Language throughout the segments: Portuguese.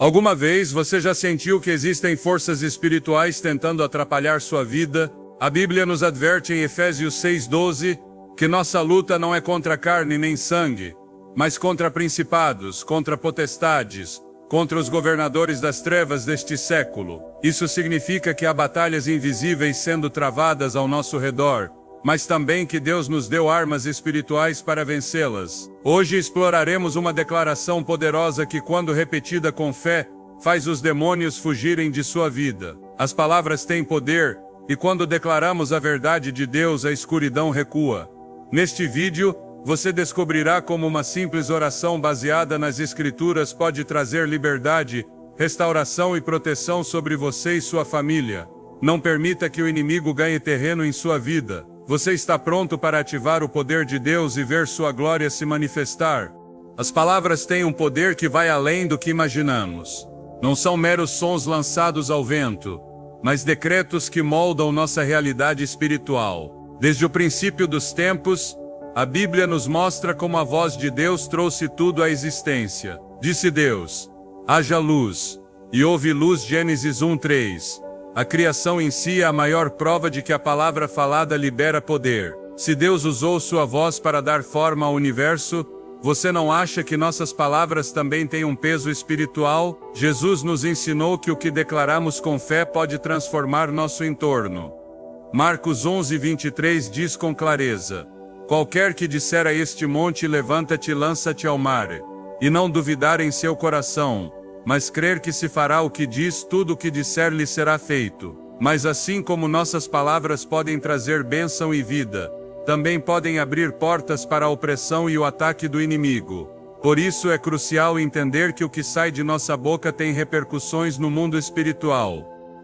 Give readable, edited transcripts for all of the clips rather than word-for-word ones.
Alguma vez você já sentiu que existem forças espirituais tentando atrapalhar sua vida? A Bíblia nos adverte em Efésios 6:12 que nossa luta não é contra carne nem sangue, mas contra principados, contra potestades, contra os governadores das trevas deste século. Isso significa que há batalhas invisíveis sendo travadas ao nosso redor, mas também que Deus nos deu armas espirituais para vencê-las. Hoje exploraremos uma declaração poderosa que, quando repetida com fé, faz os demônios fugirem de sua vida. As palavras têm poder, e quando declaramos a verdade de Deus, a escuridão recua. Neste vídeo, você descobrirá como uma simples oração baseada nas Escrituras pode trazer liberdade, restauração e proteção sobre você e sua família. Não permita que o inimigo ganhe terreno em sua vida. Você está pronto para ativar o poder de Deus e ver sua glória se manifestar? As palavras têm um poder que vai além do que imaginamos. Não são meros sons lançados ao vento, mas decretos que moldam nossa realidade espiritual. Desde o princípio dos tempos, a Bíblia nos mostra como a voz de Deus trouxe tudo à existência. Disse Deus: haja luz, e houve luz. Gênesis 1:3. A criação em si é a maior prova de que a palavra falada libera poder. Se Deus usou sua voz para dar forma ao universo, você não acha que nossas palavras também têm um peso espiritual? Jesus nos ensinou que o que declaramos com fé pode transformar nosso entorno. Marcos 11:23 diz com clareza: qualquer que disser a este monte, levanta-te e lança-te ao mar, e não duvidar em seu coração, mas crer que se fará o que diz, tudo o que disser lhe será feito. Mas assim como nossas palavras podem trazer bênção e vida, também podem abrir portas para a opressão e o ataque do inimigo. Por isso é crucial entender que o que sai de nossa boca tem repercussões no mundo espiritual.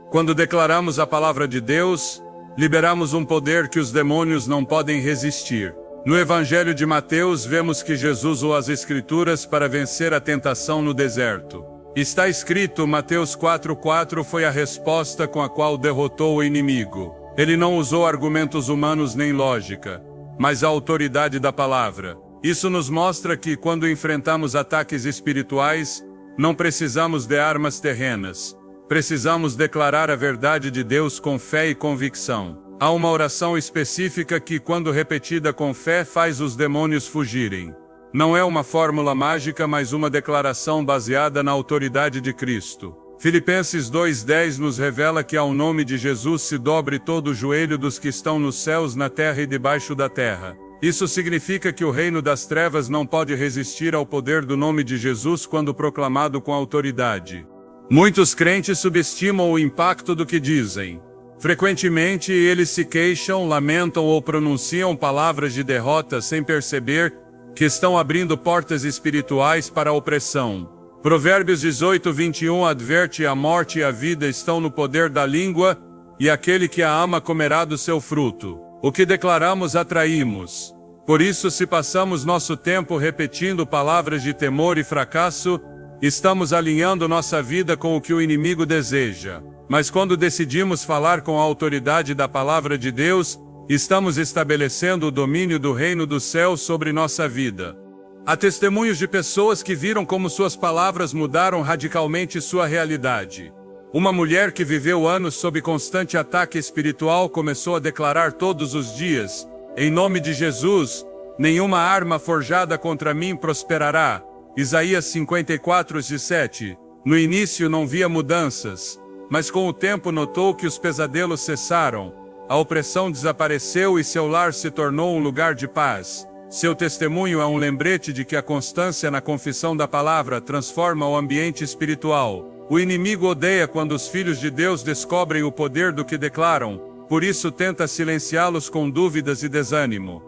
Quando declaramos a palavra de Deus, liberamos um poder que os demônios não podem resistir. No Evangelho de Mateus vemos que Jesus usou as Escrituras para vencer a tentação no deserto. Está escrito, Mateus 4:4 foi a resposta com a qual derrotou o inimigo. Ele não usou argumentos humanos nem lógica, mas a autoridade da palavra. Isso nos mostra que, quando enfrentamos ataques espirituais, não precisamos de armas terrenas. Precisamos declarar a verdade de Deus com fé e convicção. Há uma oração específica que, quando repetida com fé, faz os demônios fugirem. Não é uma fórmula mágica, mas uma declaração baseada na autoridade de Cristo. Filipenses 2:10 nos revela que ao nome de Jesus se dobre todo o joelho dos que estão nos céus, na terra e debaixo da terra. Isso significa que o reino das trevas não pode resistir ao poder do nome de Jesus quando proclamado com autoridade. Muitos crentes subestimam o impacto do que dizem. Frequentemente eles se queixam, lamentam ou pronunciam palavras de derrota sem perceber que estão abrindo portas espirituais para a opressão. Provérbios 18:21 adverte: a morte e a vida estão no poder da língua, e aquele que a ama comerá do seu fruto. O que declaramos atraímos. Por isso, se passamos nosso tempo repetindo palavras de temor e fracasso, estamos alinhando nossa vida com o que o inimigo deseja. Mas quando decidimos falar com a autoridade da palavra de Deus, estamos estabelecendo o domínio do reino dos céus sobre nossa vida. Há testemunhos de pessoas que viram como suas palavras mudaram radicalmente sua realidade. Uma mulher que viveu anos sob constante ataque espiritual começou a declarar todos os dias: em nome de Jesus, nenhuma arma forjada contra mim prosperará. Isaías 54:7. No início não via mudanças, mas com o tempo notou que os pesadelos cessaram, a opressão desapareceu e seu lar se tornou um lugar de paz. Seu testemunho é um lembrete de que a constância na confissão da palavra transforma o ambiente espiritual. O inimigo odeia quando os filhos de Deus descobrem o poder do que declaram, por isso tenta silenciá-los com dúvidas e desânimo.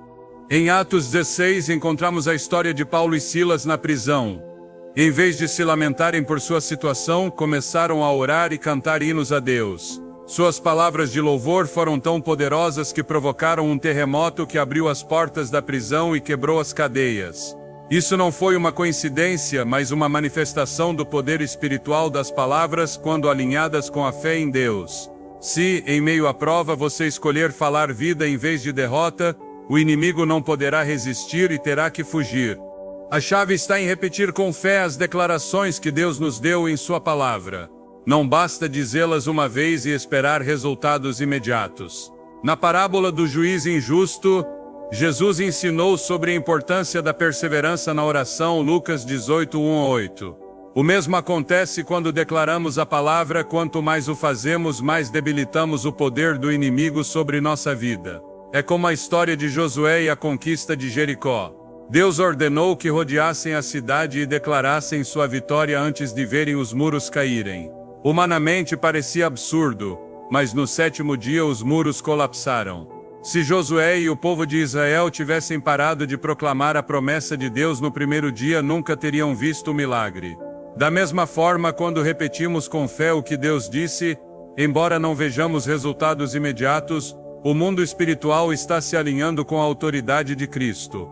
Em Atos 16 encontramos a história de Paulo e Silas na prisão. Em vez de se lamentarem por sua situação, começaram a orar e cantar hinos a Deus. Suas palavras de louvor foram tão poderosas que provocaram um terremoto que abriu as portas da prisão e quebrou as cadeias. Isso não foi uma coincidência, mas uma manifestação do poder espiritual das palavras quando alinhadas com a fé em Deus. Se, em meio à prova, você escolher falar vida em vez de derrota, o inimigo não poderá resistir e terá que fugir. A chave está em repetir com fé as declarações que Deus nos deu em Sua palavra. Não basta dizê-las uma vez e esperar resultados imediatos. Na parábola do juiz injusto, Jesus ensinou sobre a importância da perseverança na oração, Lucas 18, 1-8. O mesmo acontece quando declaramos a palavra, quanto mais o fazemos, mais debilitamos o poder do inimigo sobre nossa vida. É como a história de Josué e a conquista de Jericó. Deus ordenou que rodeassem a cidade e declarassem sua vitória antes de verem os muros caírem. Humanamente parecia absurdo, mas no 7º dia os muros colapsaram. Se Josué e o povo de Israel tivessem parado de proclamar a promessa de Deus no primeiro dia, nunca teriam visto o milagre. Da mesma forma, quando repetimos com fé o que Deus disse, embora não vejamos resultados imediatos, o mundo espiritual está se alinhando com a autoridade de Cristo.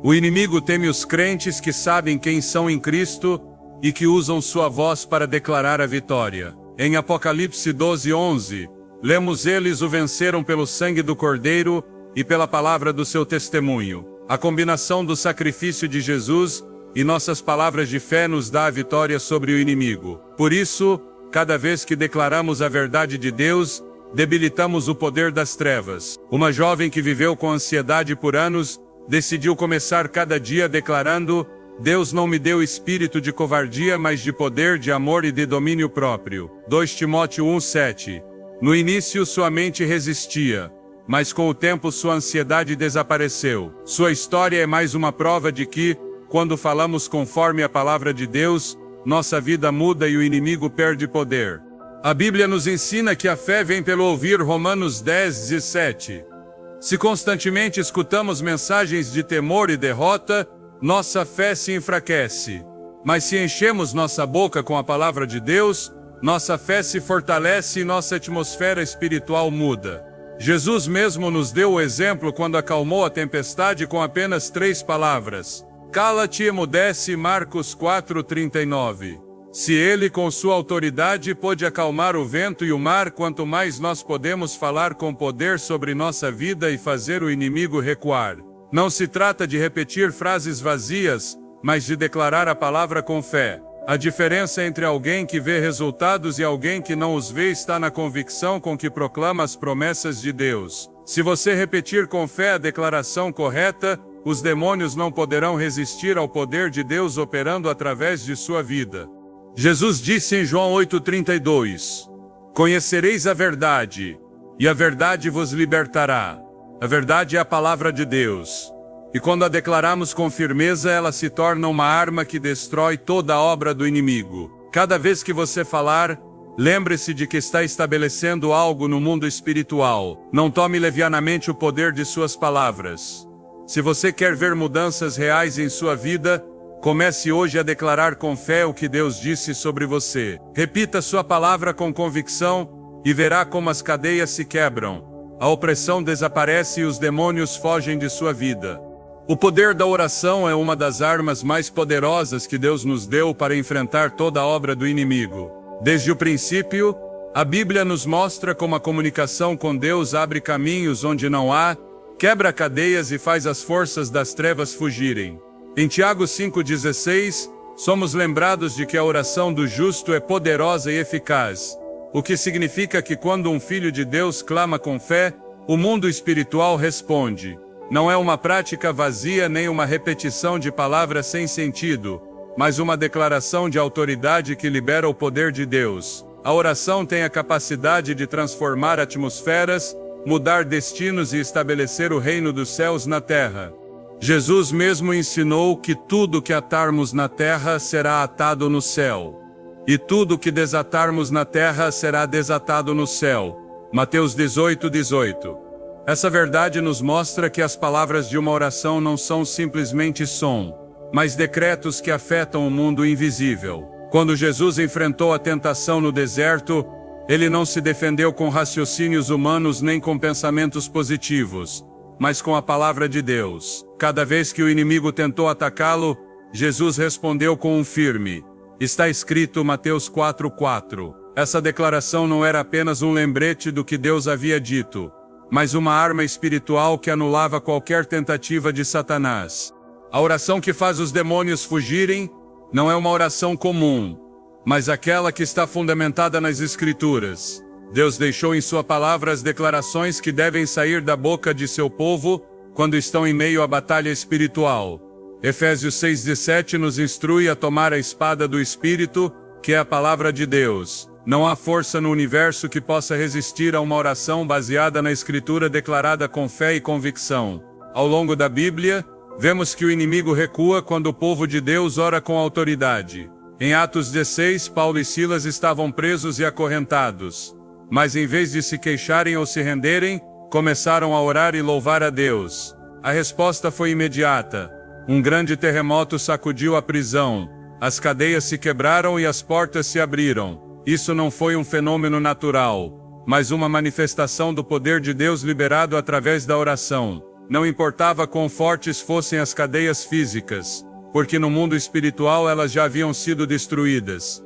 O inimigo teme os crentes que sabem quem são em Cristo e que usam sua voz para declarar a vitória. Em Apocalipse 12:11, lemos: eles o venceram pelo sangue do Cordeiro e pela palavra do seu testemunho. A combinação do sacrifício de Jesus e nossas palavras de fé nos dá a vitória sobre o inimigo. Por isso, cada vez que declaramos a verdade de Deus, debilitamos o poder das trevas. Uma jovem que viveu com ansiedade por anos, decidiu começar cada dia declarando: Deus não me deu espírito de covardia, mas de poder, de amor e de domínio próprio. 2 Timóteo 1:7. No início sua mente resistia, mas com o tempo sua ansiedade desapareceu. Sua história é mais uma prova de que, quando falamos conforme a palavra de Deus, nossa vida muda e o inimigo perde poder. A Bíblia nos ensina que a fé vem pelo ouvir, Romanos 10:17. Se constantemente escutamos mensagens de temor e derrota, nossa fé se enfraquece. Mas se enchemos nossa boca com a palavra de Deus, nossa fé se fortalece e nossa atmosfera espiritual muda. Jesus mesmo nos deu o exemplo quando acalmou a tempestade com apenas 3 palavras: cala-te e emudece, Marcos 4:39. Se ele com sua autoridade pôde acalmar o vento e o mar, quanto mais nós podemos falar com poder sobre nossa vida e fazer o inimigo recuar. Não se trata de repetir frases vazias, mas de declarar a palavra com fé. A diferença entre alguém que vê resultados e alguém que não os vê está na convicção com que proclama as promessas de Deus. Se você repetir com fé a declaração correta, os demônios não poderão resistir ao poder de Deus operando através de sua vida. Jesus disse em João 8:32: conhecereis a verdade, e a verdade vos libertará. A verdade é a palavra de Deus. E quando a declaramos com firmeza, ela se torna uma arma que destrói toda a obra do inimigo. Cada vez que você falar, lembre-se de que está estabelecendo algo no mundo espiritual. Não tome levianamente o poder de suas palavras. Se você quer ver mudanças reais em sua vida, comece hoje a declarar com fé o que Deus disse sobre você. Repita sua palavra com convicção e verá como as cadeias se quebram. A opressão desaparece e os demônios fogem de sua vida. O poder da oração é uma das armas mais poderosas que Deus nos deu para enfrentar toda a obra do inimigo. Desde o princípio, a Bíblia nos mostra como a comunicação com Deus abre caminhos onde não há, quebra cadeias e faz as forças das trevas fugirem. Em Tiago 5,16, somos lembrados de que a oração do justo é poderosa e eficaz, o que significa que quando um filho de Deus clama com fé, o mundo espiritual responde. Não é uma prática vazia nem uma repetição de palavras sem sentido, mas uma declaração de autoridade que libera o poder de Deus. A oração tem a capacidade de transformar atmosferas, mudar destinos e estabelecer o reino dos céus na terra. Jesus mesmo ensinou que tudo que atarmos na terra será atado no céu, e tudo que desatarmos na terra será desatado no céu. Mateus 18:18. Essa verdade nos mostra que as palavras de uma oração não são simplesmente som, mas decretos que afetam o mundo invisível. Quando Jesus enfrentou a tentação no deserto, ele não se defendeu com raciocínios humanos nem com pensamentos positivos, mas com a palavra de Deus. Cada vez que o inimigo tentou atacá-lo, Jesus respondeu com um firme: está escrito, Mateus 4:4. Essa declaração não era apenas um lembrete do que Deus havia dito, mas uma arma espiritual que anulava qualquer tentativa de Satanás. A oração que faz os demônios fugirem não é uma oração comum, mas aquela que está fundamentada nas Escrituras. Deus deixou em sua palavra as declarações que devem sair da boca de seu povo quando estão em meio à batalha espiritual. Efésios 6:17 nos instrui a tomar a espada do Espírito, que é a palavra de Deus. Não há força no universo que possa resistir a uma oração baseada na Escritura declarada com fé e convicção. Ao longo da Bíblia, vemos que o inimigo recua quando o povo de Deus ora com autoridade. Em Atos 16, Paulo e Silas estavam presos e acorrentados. Mas em vez de se queixarem ou se renderem, começaram a orar e louvar a Deus. A resposta foi imediata. Um grande terremoto sacudiu a prisão. As cadeias se quebraram e as portas se abriram. Isso não foi um fenômeno natural, mas uma manifestação do poder de Deus liberado através da oração. Não importava quão fortes fossem as cadeias físicas, porque no mundo espiritual elas já haviam sido destruídas.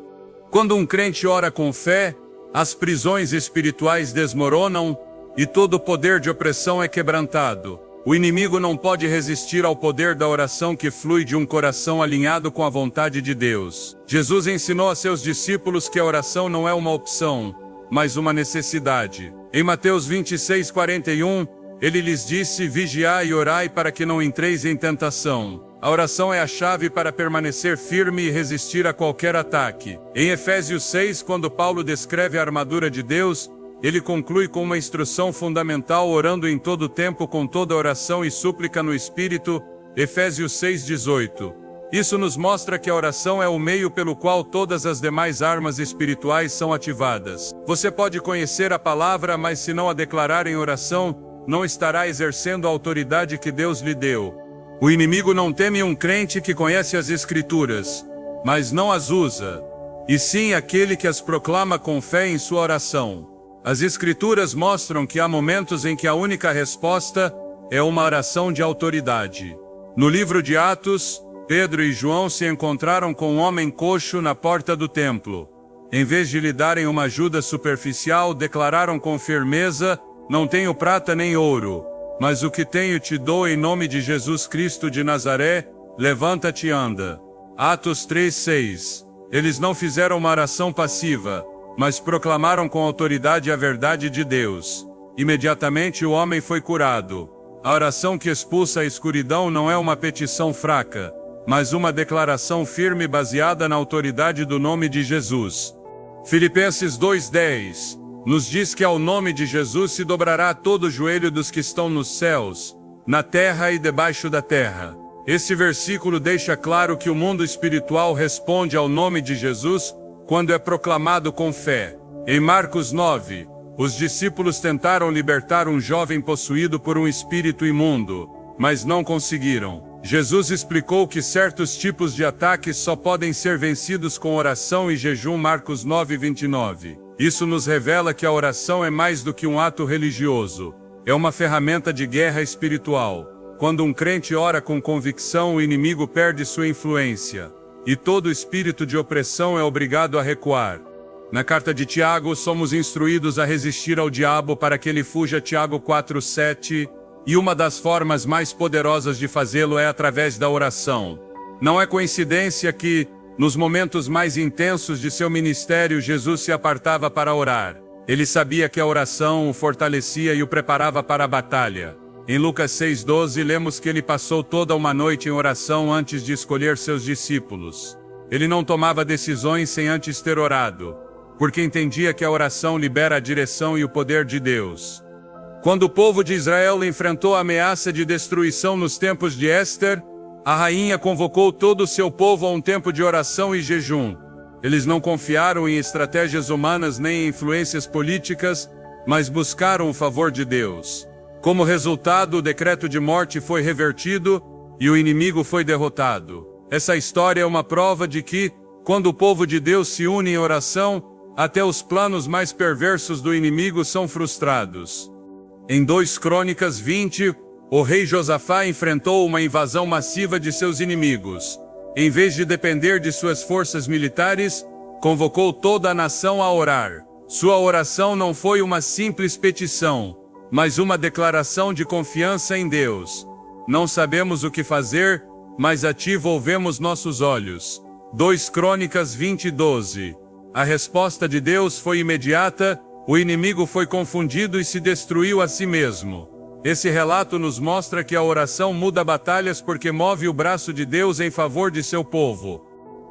Quando um crente ora com fé, as prisões espirituais desmoronam e todo o poder de opressão é quebrantado. O inimigo não pode resistir ao poder da oração que flui de um coração alinhado com a vontade de Deus. Jesus ensinou a seus discípulos que a oração não é uma opção, mas uma necessidade. Em Mateus 26:41, ele lhes disse: vigiai e orai para que não entreis em tentação. A oração é a chave para permanecer firme e resistir a qualquer ataque. Em Efésios 6, quando Paulo descreve a armadura de Deus, ele conclui com uma instrução fundamental, orando em todo tempo com toda oração e súplica no Espírito, Efésios 6:18. Isso nos mostra que a oração é o meio pelo qual todas as demais armas espirituais são ativadas. Você pode conhecer a palavra, mas se não a declarar em oração, não estará exercendo a autoridade que Deus lhe deu. O inimigo não teme um crente que conhece as Escrituras, mas não as usa, e sim aquele que as proclama com fé em sua oração. As Escrituras mostram que há momentos em que a única resposta é uma oração de autoridade. No livro de Atos, Pedro e João se encontraram com um homem coxo na porta do templo. Em vez de lhe darem uma ajuda superficial, declararam com firmeza: não tenho prata nem ouro, mas o que tenho te dou em nome de Jesus Cristo de Nazaré, levanta-te e anda. Atos 3:6. Eles não fizeram uma oração passiva, mas proclamaram com autoridade a verdade de Deus. Imediatamente o homem foi curado. A oração que expulsa a escuridão não é uma petição fraca, mas uma declaração firme baseada na autoridade do nome de Jesus. Filipenses 2:10 nos diz que ao nome de Jesus se dobrará todo o joelho dos que estão nos céus, na terra e debaixo da terra. Este versículo deixa claro que o mundo espiritual responde ao nome de Jesus quando é proclamado com fé. Em Marcos 9, os discípulos tentaram libertar um jovem possuído por um espírito imundo, mas não conseguiram. Jesus explicou que certos tipos de ataques só podem ser vencidos com oração e jejum. Marcos 9:29. Isso nos revela que a oração é mais do que um ato religioso. É uma ferramenta de guerra espiritual. Quando um crente ora com convicção, o inimigo perde sua influência, e todo espírito de opressão é obrigado a recuar. Na carta de Tiago, somos instruídos a resistir ao diabo para que ele fuja. Tiago 4:7. E uma das formas mais poderosas de fazê-lo é através da oração. Não é coincidência que, nos momentos mais intensos de seu ministério, Jesus se apartava para orar. Ele sabia que a oração o fortalecia e o preparava para a batalha. Em Lucas 6:12 lemos que ele passou toda uma noite em oração antes de escolher seus discípulos. Ele não tomava decisões sem antes ter orado, porque entendia que a oração libera a direção e o poder de Deus. Quando o povo de Israel enfrentou a ameaça de destruição nos tempos de Éster, a rainha convocou todo o seu povo a um tempo de oração e jejum. Eles não confiaram em estratégias humanas nem em influências políticas, mas buscaram o favor de Deus. Como resultado, o decreto de morte foi revertido e o inimigo foi derrotado. Essa história é uma prova de que, quando o povo de Deus se une em oração, até os planos mais perversos do inimigo são frustrados. Em 2 Crônicas 20, o rei Josafá enfrentou uma invasão massiva de seus inimigos. Em vez de depender de suas forças militares, convocou toda a nação a orar. Sua oração não foi uma simples petição, mas uma declaração de confiança em Deus. Não sabemos o que fazer, mas a ti volvemos nossos olhos. 2 Crônicas 20:12. A resposta de Deus foi imediata, o inimigo foi confundido e se destruiu a si mesmo. Esse relato nos mostra que a oração muda batalhas porque move o braço de Deus em favor de seu povo.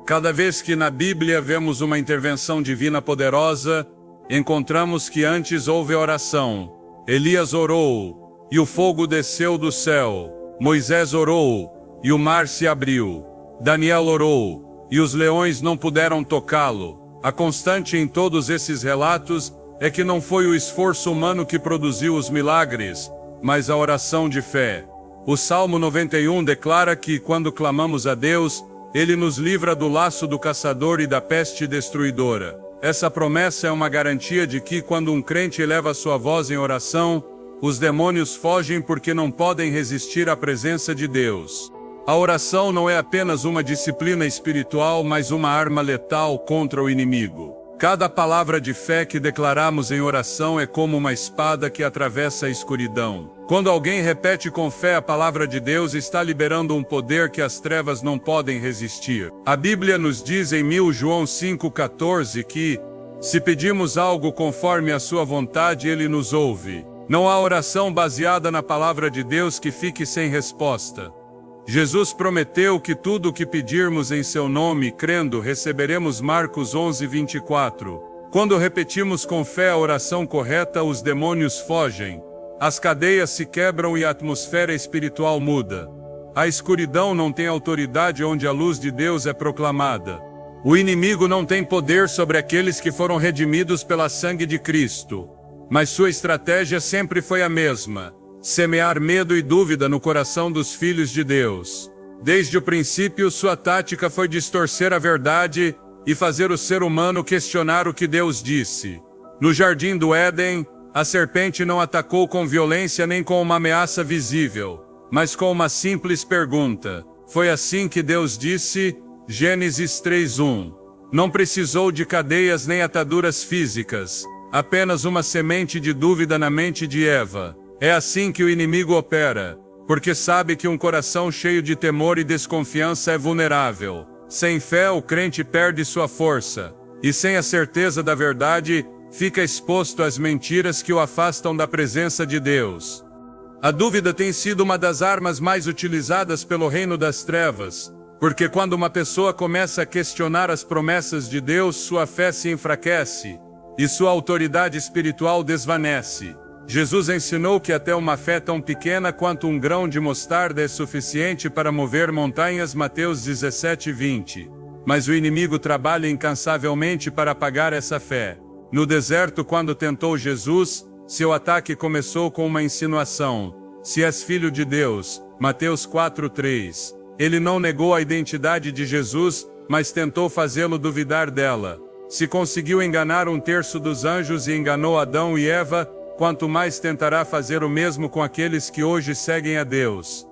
Cada vez que na Bíblia vemos uma intervenção divina poderosa, encontramos que antes houve oração. Elias orou, e o fogo desceu do céu. Moisés orou, e o mar se abriu. Daniel orou, e os leões não puderam tocá-lo. A constante em todos esses relatos é que não foi o esforço humano que produziu os milagres, mas a oração de fé. O Salmo 91 declara que, quando clamamos a Deus, Ele nos livra do laço do caçador e da peste destruidora. Essa promessa é uma garantia de que, quando um crente eleva sua voz em oração, os demônios fogem porque não podem resistir à presença de Deus. A oração não é apenas uma disciplina espiritual, mas uma arma letal contra o inimigo. Cada palavra de fé que declaramos em oração é como uma espada que atravessa a escuridão. Quando alguém repete com fé a palavra de Deus, está liberando um poder que as trevas não podem resistir. A Bíblia nos diz em 1 João 5,14 que, se pedimos algo conforme a sua vontade, Ele nos ouve. Não há oração baseada na palavra de Deus que fique sem resposta. Jesus prometeu que tudo o que pedirmos em seu nome, crendo, receberemos. Marcos 11:24. Quando repetimos com fé a oração correta, os demônios fogem, as cadeias se quebram e a atmosfera espiritual muda. A escuridão não tem autoridade onde a luz de Deus é proclamada. O inimigo não tem poder sobre aqueles que foram redimidos pela sangue de Cristo. Mas sua estratégia sempre foi a mesma: semear medo e dúvida no coração dos filhos de Deus. Desde o princípio, sua tática foi distorcer a verdade e fazer o ser humano questionar o que Deus disse. No jardim do Éden, a serpente não atacou com violência nem com uma ameaça visível, mas com uma simples pergunta. Foi assim que Deus disse, Gênesis 3:1. Não precisou de cadeias nem ataduras físicas, apenas uma semente de dúvida na mente de Eva. É assim que o inimigo opera, porque sabe que um coração cheio de temor e desconfiança é vulnerável. Sem fé, o crente perde sua força, e sem a certeza da verdade, fica exposto às mentiras que o afastam da presença de Deus. A dúvida tem sido uma das armas mais utilizadas pelo reino das trevas, porque quando uma pessoa começa a questionar as promessas de Deus, sua fé se enfraquece, e sua autoridade espiritual desvanece. Jesus ensinou que até uma fé tão pequena quanto um grão de mostarda é suficiente para mover montanhas. Mateus 17:20. Mas o inimigo trabalha incansavelmente para apagar essa fé. No deserto, quando tentou Jesus, seu ataque começou com uma insinuação: se és filho de Deus, Mateus 4:3. Ele não negou a identidade de Jesus, mas tentou fazê-lo duvidar dela. Se conseguiu enganar 1/3 dos anjos e enganou Adão e Eva, quanto mais tentará fazer o mesmo com aqueles que hoje seguem a Deus.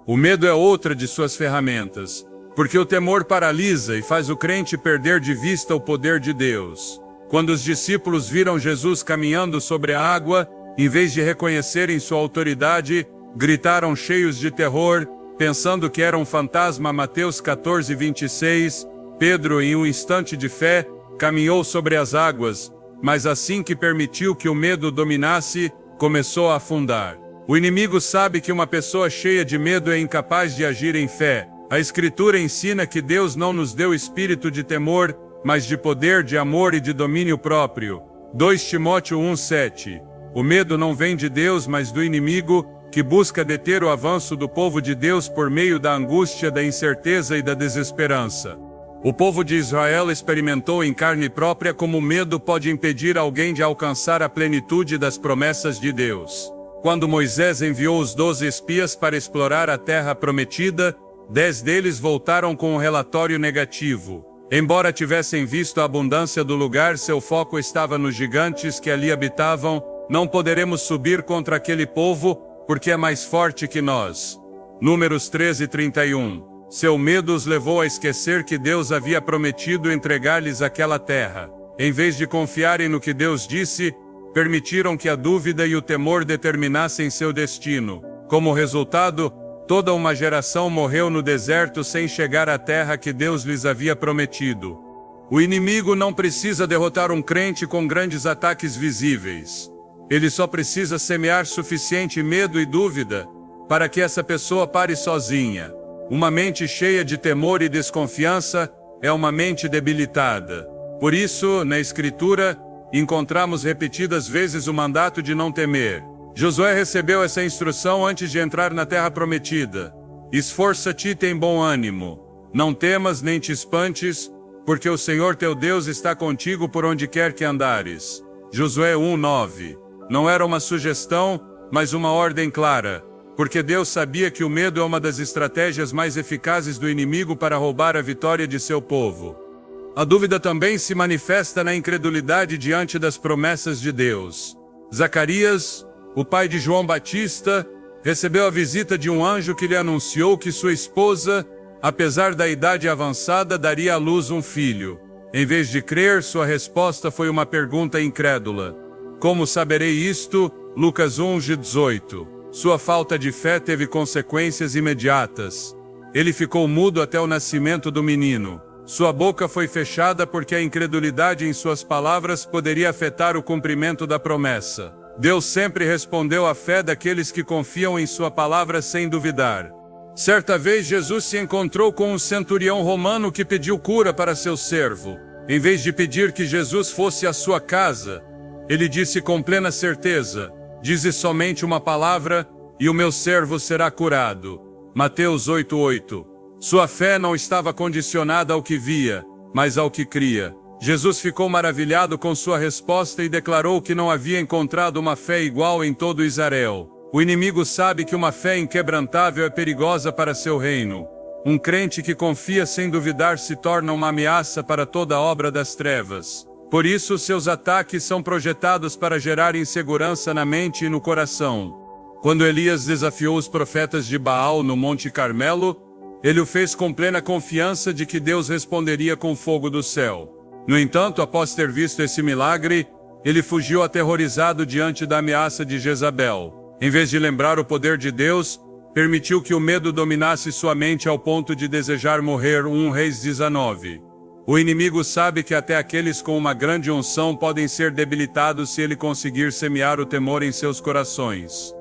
O medo é outra de suas ferramentas, porque o temor paralisa e faz o crente perder de vista o poder de Deus. Quando os discípulos viram Jesus caminhando sobre a água, em vez de reconhecerem sua autoridade, gritaram cheios de terror, pensando que era um fantasma. Mateus 14:26. Pedro, em um instante de fé, caminhou sobre as águas, mas assim que permitiu que o medo dominasse, começou a afundar. O inimigo sabe que uma pessoa cheia de medo é incapaz de agir em fé. A Escritura ensina que Deus não nos deu espírito de temor, mas de poder, de amor e de domínio próprio. 2 Timóteo 1:7. O medo não vem de Deus, mas do inimigo, que busca deter o avanço do povo de Deus por meio da angústia, da incerteza e da desesperança. O povo de Israel experimentou em carne própria como o medo pode impedir alguém de alcançar a plenitude das promessas de Deus. Quando Moisés enviou os 12 espias para explorar a terra prometida, 10 deles voltaram com um relatório negativo. Embora tivessem visto a abundância do lugar, seu foco estava nos gigantes que ali habitavam. Não poderemos subir contra aquele povo, porque é mais forte que nós. Números 13:31. Seu medo os levou a esquecer que Deus havia prometido entregar-lhes aquela terra. Em vez de confiarem no que Deus disse, permitiram que a dúvida e o temor determinassem seu destino. Como resultado, Toda uma geração morreu no deserto sem chegar à terra que Deus lhes havia prometido. O inimigo não precisa derrotar um crente com grandes ataques visíveis. Ele só precisa semear suficiente medo e dúvida para que essa pessoa pare sozinha. Uma mente cheia de temor e desconfiança é uma mente debilitada. Por isso, na Escritura, encontramos repetidas vezes o mandato de não temer. Josué recebeu essa instrução antes de entrar na terra prometida. Esforça-te e tem bom ânimo. Não temas nem te espantes, porque o Senhor teu Deus está contigo por onde quer que andares. Josué 1:9. Não era uma sugestão, mas uma ordem clara, porque Deus sabia que o medo é uma das estratégias mais eficazes do inimigo para roubar a vitória de seu povo. A dúvida também se manifesta na incredulidade diante das promessas de Deus. Zacarias, o pai de João Batista, recebeu a visita de um anjo que lhe anunciou que sua esposa, apesar da idade avançada, daria à luz um filho. Em vez de crer, sua resposta foi uma pergunta incrédula. Como saberei isto? Lucas 1:18. Sua falta de fé teve consequências imediatas. Ele ficou mudo até o nascimento do menino. Sua boca foi fechada porque a incredulidade em suas palavras poderia afetar o cumprimento da promessa. Deus sempre respondeu à fé daqueles que confiam em sua palavra sem duvidar. Certa vez Jesus se encontrou com um centurião romano que pediu cura para seu servo. Em vez de pedir que Jesus fosse à sua casa, ele disse com plena certeza: dize somente uma palavra e o meu servo será curado. Mateus 8:8. Sua fé não estava condicionada ao que via, mas ao que cria. Jesus ficou maravilhado com sua resposta e declarou que não havia encontrado uma fé igual em todo Israel. O inimigo sabe que uma fé inquebrantável é perigosa para seu reino. Um crente que confia sem duvidar se torna uma ameaça para toda a obra das trevas. Por isso, seus ataques são projetados para gerar insegurança na mente e no coração. Quando Elias desafiou os profetas de Baal no Monte Carmelo, ele o fez com plena confiança de que Deus responderia com fogo do céu. No entanto, após ter visto esse milagre, ele fugiu aterrorizado diante da ameaça de Jezabel. Em vez de lembrar o poder de Deus, permitiu que o medo dominasse sua mente ao ponto de desejar morrer. 1 Reis 19. O inimigo sabe que até aqueles com uma grande unção podem ser debilitados se ele conseguir semear o temor em seus corações.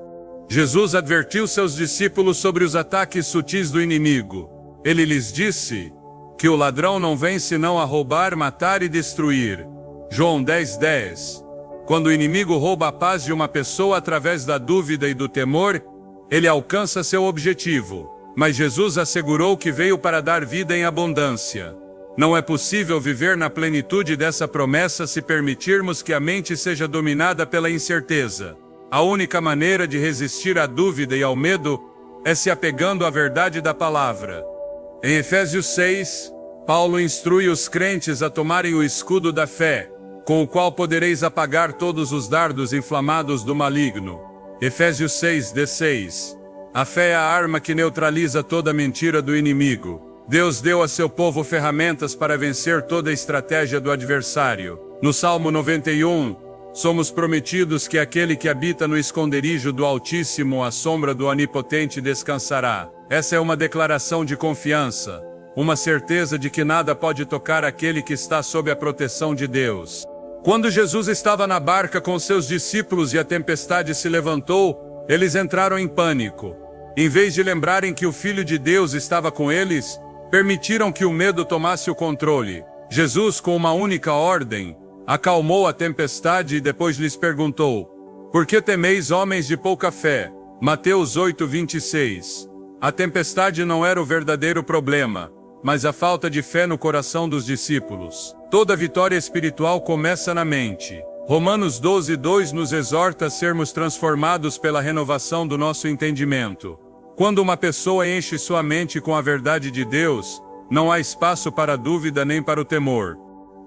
Jesus advertiu seus discípulos sobre os ataques sutis do inimigo. Ele lhes disse que o ladrão não vem senão a roubar, matar e destruir. João 10:10. Quando o inimigo rouba a paz de uma pessoa através da dúvida e do temor, ele alcança seu objetivo. Mas Jesus assegurou que veio para dar vida em abundância. Não é possível viver na plenitude dessa promessa se permitirmos que a mente seja dominada pela incerteza. A única maneira de resistir à dúvida e ao medo é se apegando à verdade da palavra. Em Efésios 6, Paulo instrui os crentes a tomarem o escudo da fé, com o qual podereis apagar todos os dardos inflamados do maligno. Efésios 6:16. A fé é a arma que neutraliza toda mentira do inimigo. Deus deu a seu povo ferramentas para vencer toda a estratégia do adversário. No Salmo 91, somos prometidos que aquele que habita no esconderijo do Altíssimo, à sombra do Onipotente, descansará. Essa é uma declaração de confiança, uma certeza de que nada pode tocar aquele que está sob a proteção de Deus. Quando Jesus estava na barca com seus discípulos e a tempestade se levantou, eles entraram em pânico. Em vez de lembrarem que o Filho de Deus estava com eles, permitiram que o medo tomasse o controle. Jesus, com uma única ordem, acalmou a tempestade e depois lhes perguntou: por que temeis, homens de pouca fé? Mateus 8:26. A tempestade não era o verdadeiro problema, mas a falta de fé no coração dos discípulos. Toda vitória espiritual começa na mente. Romanos 12:2 nos exorta a sermos transformados pela renovação do nosso entendimento. Quando uma pessoa enche sua mente com a verdade de Deus, não há espaço para a dúvida nem para o temor.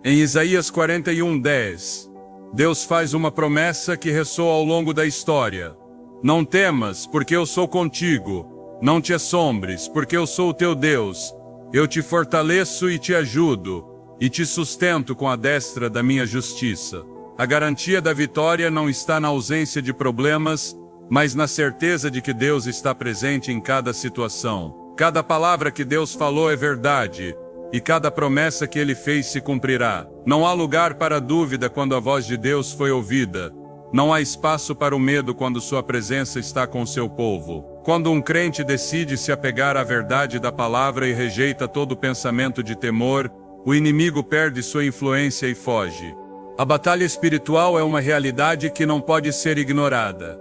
Em Isaías 41:10, Deus faz uma promessa que ressoa ao longo da história. Não temas, porque eu sou contigo. Não te assombres, porque eu sou o teu Deus. Eu te fortaleço e te ajudo, e te sustento com a destra da minha justiça. A garantia da vitória não está na ausência de problemas, mas na certeza de que Deus está presente em cada situação. Cada palavra que Deus falou é verdade, e cada promessa que Ele fez se cumprirá. Não há lugar para dúvida quando a voz de Deus foi ouvida. Não há espaço para o medo quando sua presença está com seu povo. Quando um crente decide se apegar à verdade da palavra e rejeita todo pensamento de temor, o inimigo perde sua influência e foge. A batalha espiritual é uma realidade que não pode ser ignorada.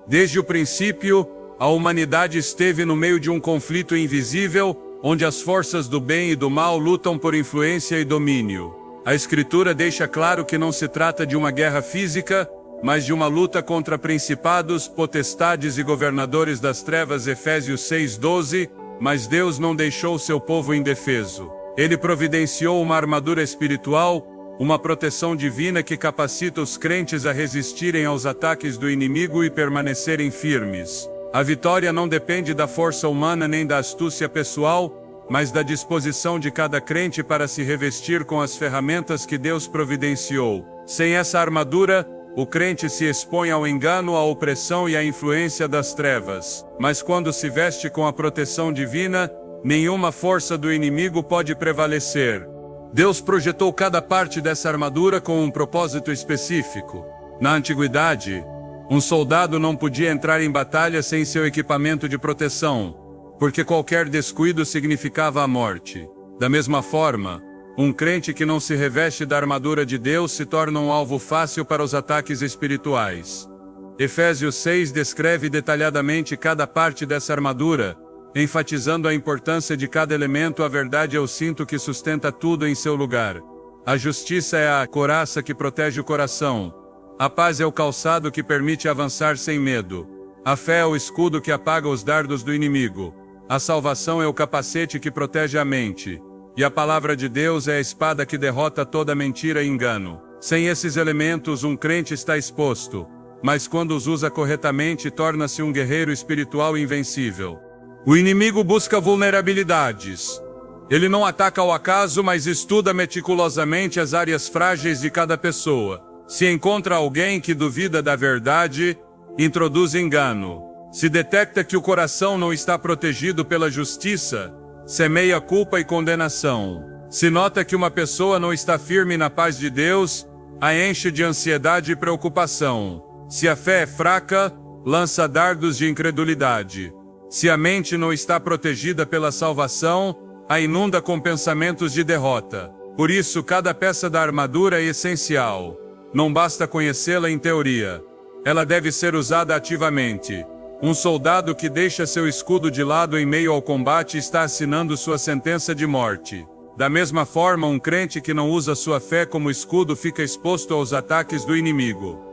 Desde o princípio, a humanidade esteve no meio de um conflito invisível, onde as forças do bem e do mal lutam por influência e domínio. A Escritura deixa claro que não se trata de uma guerra física, mas de uma luta contra principados, potestades e governadores das trevas. Efésios 6:12. Mas Deus não deixou seu povo indefeso. Ele providenciou uma armadura espiritual, uma proteção divina que capacita os crentes a resistirem aos ataques do inimigo e permanecerem firmes. A vitória não depende da força humana nem da astúcia pessoal, mas da disposição de cada crente para se revestir com as ferramentas que Deus providenciou. Sem essa armadura, o crente se expõe ao engano, à opressão e à influência das trevas. Mas quando se veste com a proteção divina, nenhuma força do inimigo pode prevalecer. Deus projetou cada parte dessa armadura com um propósito específico. Na antiguidade, um soldado não podia entrar em batalha sem seu equipamento de proteção, porque qualquer descuido significava a morte. Da mesma forma, um crente que não se reveste da armadura de Deus se torna um alvo fácil para os ataques espirituais. Efésios 6 descreve detalhadamente cada parte dessa armadura, enfatizando a importância de cada elemento. A verdade é o cinto que sustenta tudo em seu lugar. A justiça é a couraça que protege o coração. A paz é o calçado que permite avançar sem medo. A fé é o escudo que apaga os dardos do inimigo. A salvação é o capacete que protege a mente. E a palavra de Deus é a espada que derrota toda mentira e engano. Sem esses elementos, um crente está exposto, mas quando os usa corretamente, torna-se um guerreiro espiritual invencível. O inimigo busca vulnerabilidades. Ele não ataca ao acaso, mas estuda meticulosamente as áreas frágeis de cada pessoa. Se encontra alguém que duvida da verdade, introduz engano. Se detecta que o coração não está protegido pela justiça, semeia culpa e condenação. Se nota que uma pessoa não está firme na paz de Deus, a enche de ansiedade e preocupação. Se a fé é fraca, lança dardos de incredulidade. Se a mente não está protegida pela salvação, a inunda com pensamentos de derrota. Por isso, cada peça da armadura é essencial. Não basta conhecê-la em teoria. Ela deve ser usada ativamente. Um soldado que deixa seu escudo de lado em meio ao combate está assinando sua sentença de morte. Da mesma forma, um crente que não usa sua fé como escudo fica exposto aos ataques do inimigo.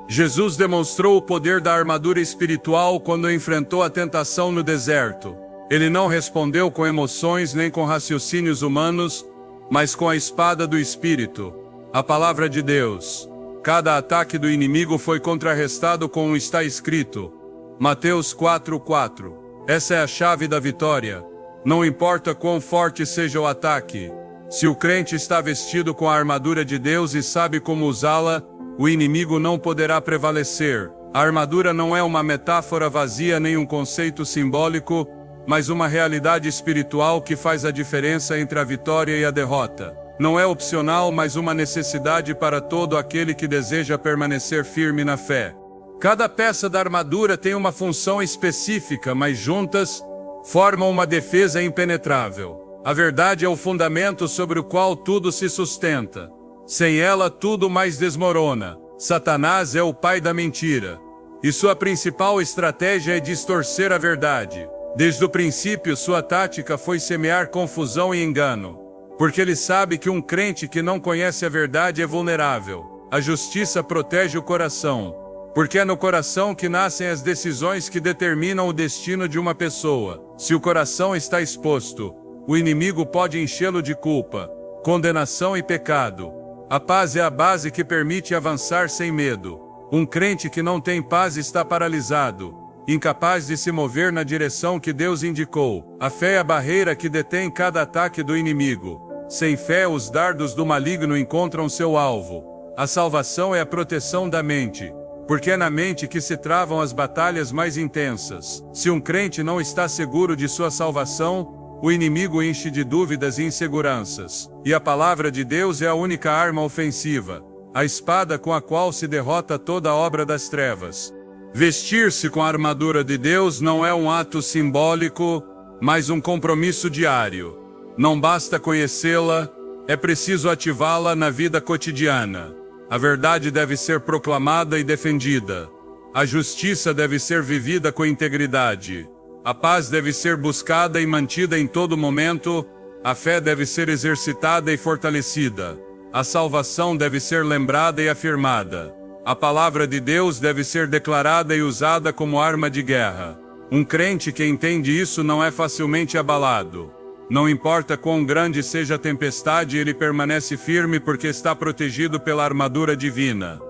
Jesus demonstrou o poder da armadura espiritual quando enfrentou a tentação no deserto. Ele não respondeu com emoções nem com raciocínios humanos, mas com a espada do Espírito, a palavra de Deus. Cada ataque do inimigo foi contrarrestado com o está escrito. Mateus 4:4. Essa é a chave da vitória. Não importa quão forte seja o ataque. Se o crente está vestido com a armadura de Deus e sabe como usá-la, o inimigo não poderá prevalecer. A armadura não é uma metáfora vazia nem um conceito simbólico, mas uma realidade espiritual que faz a diferença entre a vitória e a derrota. Não é opcional, mas uma necessidade para todo aquele que deseja permanecer firme na fé. Cada peça da armadura tem uma função específica, mas juntas formam uma defesa impenetrável. A verdade é o fundamento sobre o qual tudo se sustenta. Sem ela, tudo mais desmorona. Satanás é o pai da mentira, e sua principal estratégia é distorcer a verdade. Desde o princípio, sua tática foi semear confusão e engano, porque ele sabe que um crente que não conhece a verdade é vulnerável. A justiça protege o coração, porque é no coração que nascem as decisões que determinam o destino de uma pessoa. Se o coração está exposto, o inimigo pode enchê-lo de culpa, condenação e pecado. A paz é a base que permite avançar sem medo. Um crente que não tem paz está paralisado, incapaz de se mover na direção que Deus indicou. A fé é a barreira que detém cada ataque do inimigo. Sem fé, os dardos do maligno encontram seu alvo. A salvação é a proteção da mente, porque é na mente que se travam as batalhas mais intensas. Se um crente não está seguro de sua salvação, o inimigo enche de dúvidas e inseguranças. E a palavra de Deus é a única arma ofensiva, a espada com a qual se derrota toda a obra das trevas. Vestir-se com a armadura de Deus não é um ato simbólico, mas um compromisso diário. Não basta conhecê-la, é preciso ativá-la na vida cotidiana. A verdade deve ser proclamada e defendida. A justiça deve ser vivida com integridade. A paz deve ser buscada e mantida em todo momento. A fé deve ser exercitada e fortalecida. A salvação deve ser lembrada e afirmada. A palavra de Deus deve ser declarada e usada como arma de guerra. Um crente que entende isso não é facilmente abalado. Não importa quão grande seja a tempestade, ele permanece firme porque está protegido pela armadura divina.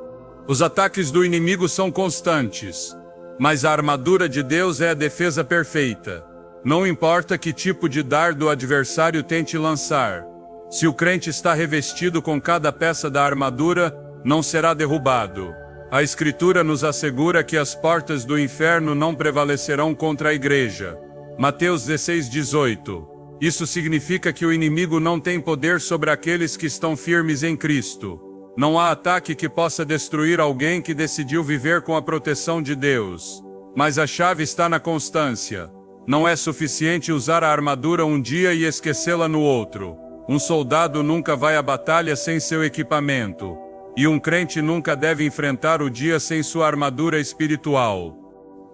Os ataques do inimigo são constantes, mas a armadura de Deus é a defesa perfeita. Não importa que tipo de dardo o adversário tente lançar. Se o crente está revestido com cada peça da armadura, não será derrubado. A Escritura nos assegura que as portas do inferno não prevalecerão contra a igreja. Mateus 16:18. Isso significa que o inimigo não tem poder sobre aqueles que estão firmes em Cristo. Não há ataque que possa destruir alguém que decidiu viver com a proteção de Deus. Mas a chave está na constância. Não é suficiente usar a armadura um dia e esquecê-la no outro. Um soldado nunca vai à batalha sem seu equipamento. E um crente nunca deve enfrentar o dia sem sua armadura espiritual.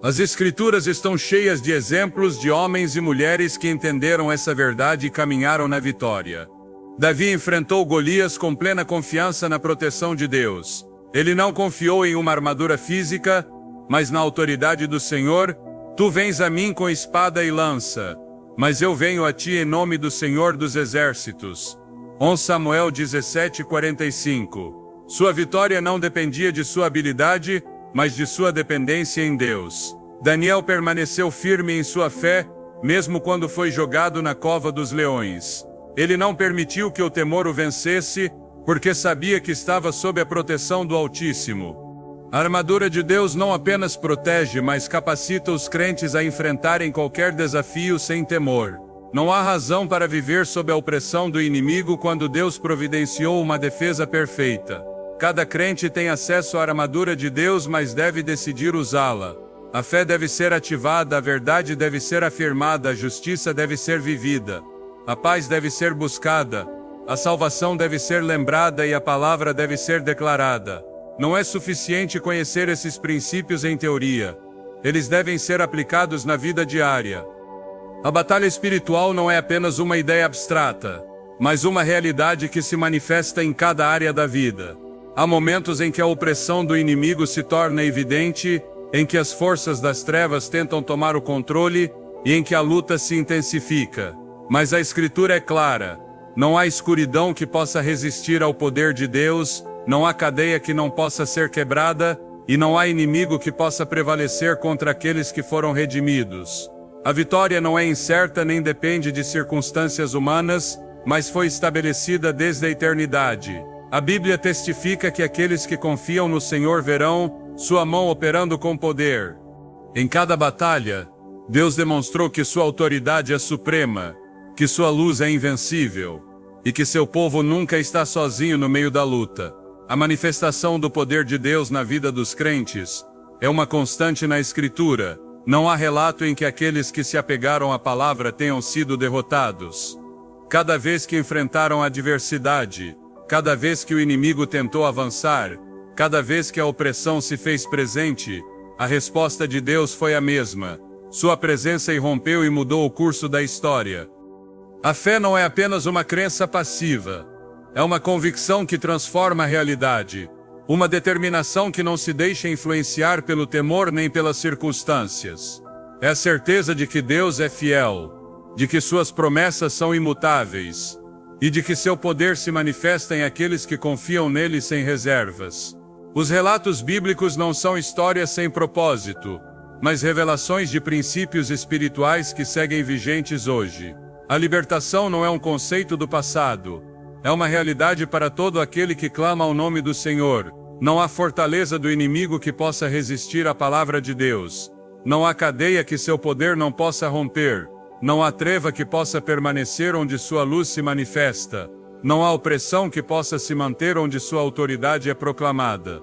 As Escrituras estão cheias de exemplos de homens e mulheres que entenderam essa verdade e caminharam na vitória. Davi enfrentou Golias com plena confiança na proteção de Deus. Ele não confiou em uma armadura física, mas na autoridade do Senhor. Tu vens a mim com espada e lança, mas eu venho a ti em nome do Senhor dos Exércitos. 1 Samuel 17:45. Sua vitória não dependia de sua habilidade, mas de sua dependência em Deus. Daniel permaneceu firme em sua fé, mesmo quando foi jogado na cova dos leões. Ele não permitiu que o temor o vencesse, porque sabia que estava sob a proteção do Altíssimo. A armadura de Deus não apenas protege, mas capacita os crentes a enfrentarem qualquer desafio sem temor. Não há razão para viver sob a opressão do inimigo quando Deus providenciou uma defesa perfeita. Cada crente tem acesso à armadura de Deus, mas deve decidir usá-la. A fé deve ser ativada, a verdade deve ser afirmada, a justiça deve ser vivida. A paz deve ser buscada, a salvação deve ser lembrada e a palavra deve ser declarada. Não é suficiente conhecer esses princípios em teoria. Eles devem ser aplicados na vida diária. A batalha espiritual não é apenas uma ideia abstrata, mas uma realidade que se manifesta em cada área da vida. Há momentos em que a opressão do inimigo se torna evidente, em que as forças das trevas tentam tomar o controle e em que a luta se intensifica. Mas a Escritura é clara: não há escuridão que possa resistir ao poder de Deus, não há cadeia que não possa ser quebrada, e não há inimigo que possa prevalecer contra aqueles que foram redimidos. A vitória não é incerta nem depende de circunstâncias humanas, mas foi estabelecida desde a eternidade. A Bíblia testifica que aqueles que confiam no Senhor verão sua mão operando com poder. Em cada batalha, Deus demonstrou que sua autoridade é suprema, que sua luz é invencível, e que seu povo nunca está sozinho no meio da luta. A manifestação do poder de Deus na vida dos crentes é uma constante na Escritura. Não há relato em que aqueles que se apegaram à palavra tenham sido derrotados. Cada vez que enfrentaram a adversidade, cada vez que o inimigo tentou avançar, cada vez que a opressão se fez presente, a resposta de Deus foi a mesma. Sua presença irrompeu e mudou o curso da história. A fé não é apenas uma crença passiva. É uma convicção que transforma a realidade. Uma determinação que não se deixa influenciar pelo temor nem pelas circunstâncias. É a certeza de que Deus é fiel, de que suas promessas são imutáveis, e de que seu poder se manifesta em aqueles que confiam nele sem reservas. Os relatos bíblicos não são histórias sem propósito, mas revelações de princípios espirituais que seguem vigentes hoje. A libertação não é um conceito do passado, é uma realidade para todo aquele que clama ao nome do Senhor. Não há fortaleza do inimigo que possa resistir à palavra de Deus. Não há cadeia que seu poder não possa romper. Não há treva que possa permanecer onde sua luz se manifesta. Não há opressão que possa se manter onde sua autoridade é proclamada.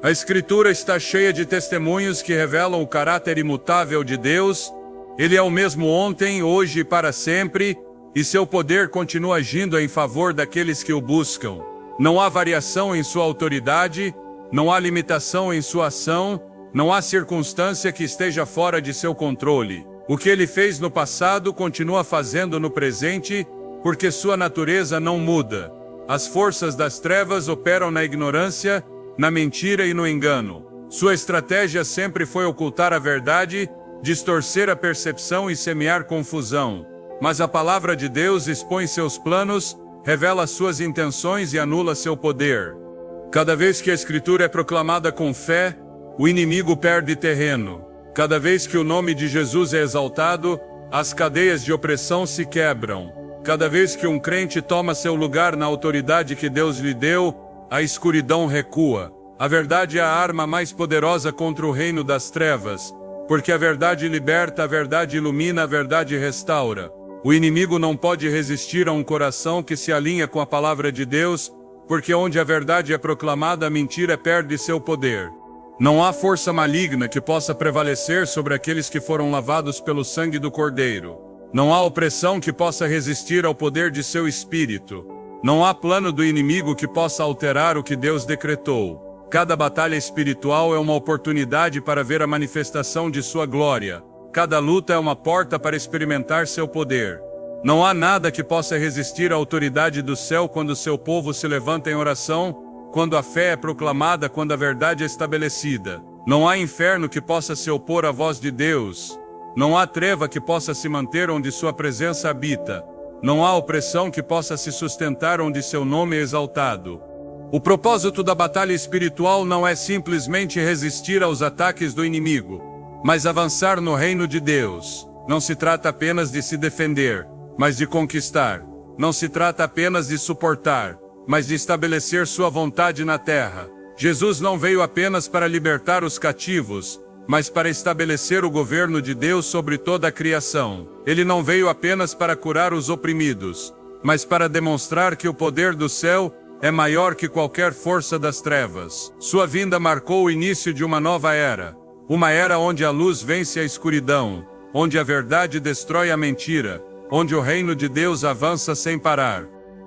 A Escritura está cheia de testemunhos que revelam o caráter imutável de Deus. Ele é o mesmo ontem, hoje e para sempre, e seu poder continua agindo em favor daqueles que o buscam. Não há variação em sua autoridade, não há limitação em sua ação, não há circunstância que esteja fora de seu controle. O que ele fez no passado continua fazendo no presente, porque sua natureza não muda. As forças das trevas operam na ignorância, na mentira e no engano. Sua estratégia sempre foi ocultar a verdade, distorcer a percepção e semear confusão. Mas a palavra de Deus expõe seus planos, revela suas intenções e anula seu poder. Cada vez que a Escritura é proclamada com fé, o inimigo perde terreno. Cada vez que o nome de Jesus é exaltado, as cadeias de opressão se quebram. Cada vez que um crente toma seu lugar na autoridade que Deus lhe deu, a escuridão recua. A verdade é a arma mais poderosa contra o reino das trevas, porque a verdade liberta, a verdade ilumina, a verdade restaura. O inimigo não pode resistir a um coração que se alinha com a palavra de Deus, porque onde a verdade é proclamada, a mentira perde seu poder. Não há força maligna que possa prevalecer sobre aqueles que foram lavados pelo sangue do Cordeiro. Não há opressão que possa resistir ao poder de seu Espírito. Não há plano do inimigo que possa alterar o que Deus decretou. Cada batalha espiritual é uma oportunidade para ver a manifestação de sua glória. Cada luta é uma porta para experimentar seu poder. Não há nada que possa resistir à autoridade do céu quando seu povo se levanta em oração, quando a fé é proclamada, quando a verdade é estabelecida. Não há inferno que possa se opor à voz de Deus. Não há treva que possa se manter onde sua presença habita. Não há opressão que possa se sustentar onde seu nome é exaltado. O propósito da batalha espiritual não é simplesmente resistir aos ataques do inimigo, mas avançar no reino de Deus. Não se trata apenas de se defender, mas de conquistar. Não se trata apenas de suportar, mas de estabelecer sua vontade na terra. Jesus não veio apenas para libertar os cativos, mas para estabelecer o governo de Deus sobre toda a criação. Ele não veio apenas para curar os oprimidos, mas para demonstrar que o poder do céu é maior que qualquer força das trevas. Sua vinda marcou o início de uma nova era. Uma era onde a luz vence a escuridão, onde a verdade destrói a mentira, onde o reino de Deus avança sem parar.